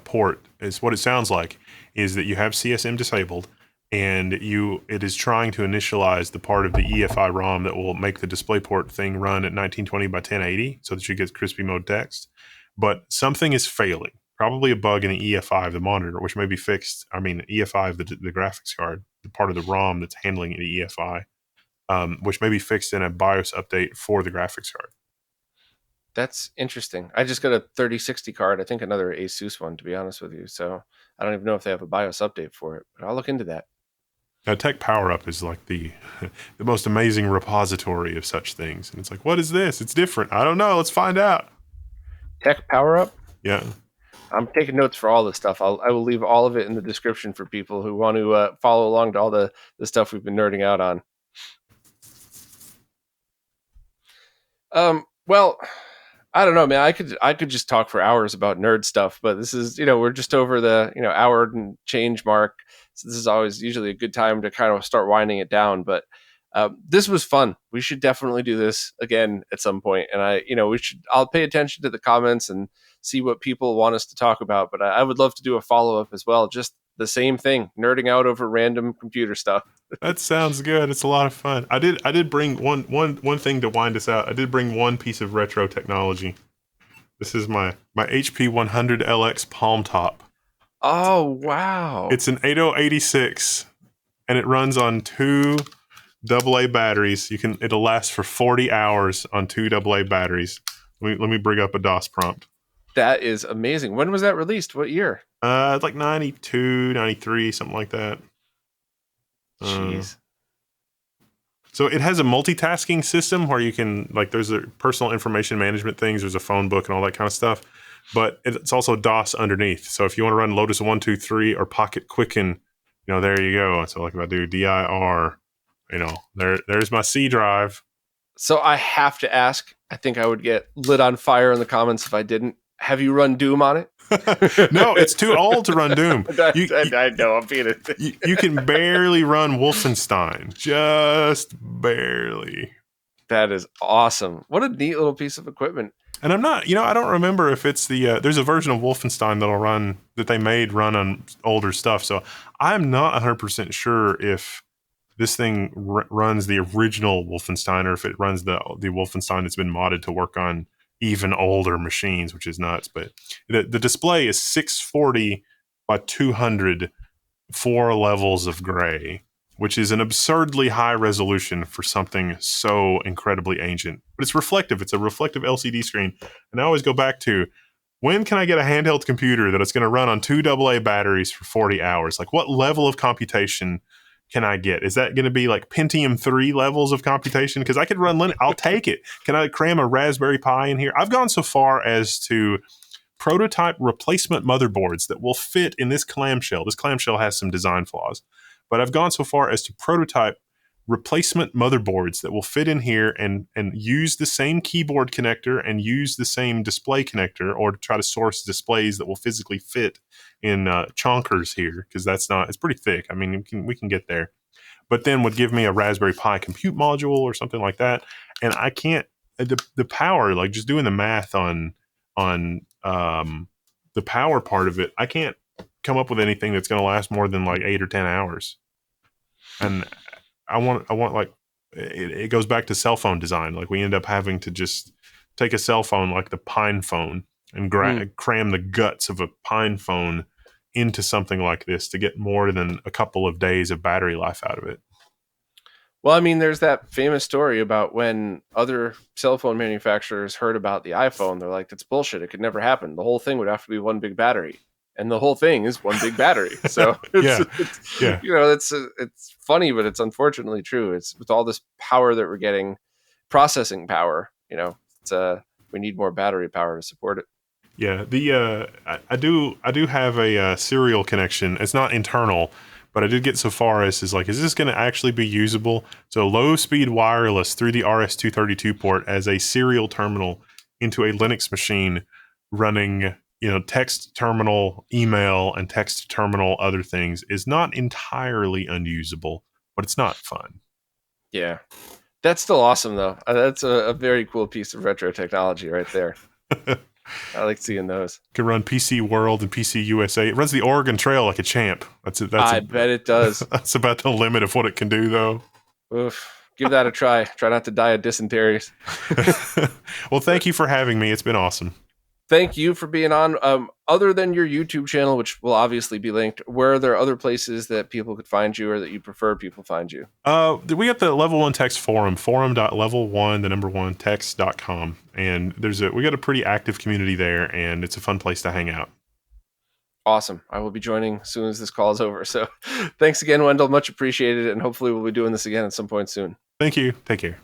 port. Is what it sounds like. Is that you have CSM disabled, and it is trying to initialize the part of the EFI ROM that will make the DisplayPort thing run at 1920 by 1080, so that you get crispy mode text. But something is failing. Probably a bug in the EFI of the monitor, which may be fixed. I mean, EFI of the graphics card, the part of the ROM that's handling the EFI, which may be fixed in a BIOS update for the graphics card. That's interesting. I just got a 3060 card. I think another Asus one, to be honest with you. So I don't even know if they have a BIOS update for it, but I'll look into that. Now, Tech Power Up is like the the most amazing repository of such things, and it's like, what is this? It's different. I don't know. Let's find out. Tech Power Up. Yeah, I'm taking notes for all this stuff. I will leave all of it in the description for people who want to follow along to all the stuff we've been nerding out on. Well, I don't know, man. I could just talk for hours about nerd stuff, but this is, we're just over the, hour and change mark. So this is always usually a good time to kind of start winding it down. But this was fun. We should definitely do this again at some point. And I'll pay attention to the comments and see what people want us to talk about. But I would love to do a follow up as well. Just the same thing, nerding out over random computer stuff. that sounds good. It's a lot of fun. I did bring one thing to wind us out. I did bring one piece of retro technology. This is my HP 100LX Palm Top. Oh, wow. It's an 8086, and it runs on two AA batteries. It'll last for 40 hours on two AA batteries. Let me bring up a DOS prompt. That is amazing. When was that released? What year? It's like 92, 93, something like that. Jeez. So it has a multitasking system where you can, like, there's a personal information management things, there's a phone book and all that kind of stuff, but it's also DOS underneath. So if you want to run Lotus 123 or Pocket Quicken, there you go. So like if I do dir, there's my C drive. So I have to ask, I think I would get lit on fire in the comments if I didn't. Have you run Doom on it? No, it's too old to run Doom. I know, I'm being you can barely run Wolfenstein. Just barely. That is awesome. What a neat little piece of equipment. And I'm not, I don't remember if it's there's a version of Wolfenstein that they made run on older stuff. So I'm not 100% sure if this thing runs the original Wolfenstein or if it runs the Wolfenstein that's been modded to work on even older machines, which is nuts. But the display is 640 by 200, 4 levels of gray, which is an absurdly high resolution for something so incredibly ancient. But it's reflective. It's a reflective LCD screen. And I always go back to, when can I get a handheld computer that it's going to run on two AA batteries for 40 hours? Like, what level of computation can I get? Is that going to be like Pentium 3 levels of computation? Because I could run Linux. I'll take it. Can I cram a Raspberry Pi in here? I've gone so far as to prototype replacement motherboards that will fit in this clamshell. This clamshell has some design flaws, but I've gone so far as to prototype replacement motherboards that will fit in here and use the same keyboard connector and use the same display connector, or to try to source displays that will physically fit in chonkers here, because it's pretty thick. I mean, we can get there, but then would give me a Raspberry Pi compute module or something like that. And I can't, the power, like just doing the math on the power part of it, I can't come up with anything that's going to last more than like 8 or 10 hours. And I want like, it goes back to cell phone design. Like, we end up having to just take a cell phone like the Pine phone and cram the guts of a Pine phone into something like this to get more than a couple of days of battery life out of it. Well, I mean, there's that famous story about when other cell phone manufacturers heard about the iPhone. They're like, that's bullshit. It could never happen. The whole thing would have to be one big battery. And the whole thing is one big battery. So it's funny, but it's unfortunately true. It's with all this power that we're getting, processing power, we need more battery power to support it. Yeah, I do have a serial connection. It's not internal, but I did get so far as is this going to actually be usable? So low speed wireless through the RS-232 port as a serial terminal into a Linux machine running, text terminal email and text terminal other things is not entirely unusable, but it's not fun. Yeah, that's still awesome though. That's a very cool piece of retro technology right there. I like seeing those. It can run PC World and PC USA. It runs the Oregon Trail like a champ. I bet it does. That's about the limit of what it can do, though. Oof. Give that a try. Try not to die of dysentery. Well, thank you for having me. It's been awesome. thank you for being on. Other than your YouTube channel, which will obviously be linked, where are there other places that people could find you or that you prefer people find you? We got the Level1Techs forum, forum.level1, the number one, text.com. And we got a pretty active community there, and it's a fun place to hang out. Awesome. I will be joining as soon as this call is over. So thanks again, Wendell. Much appreciated. And hopefully we'll be doing this again at some point soon. Thank you. Take care.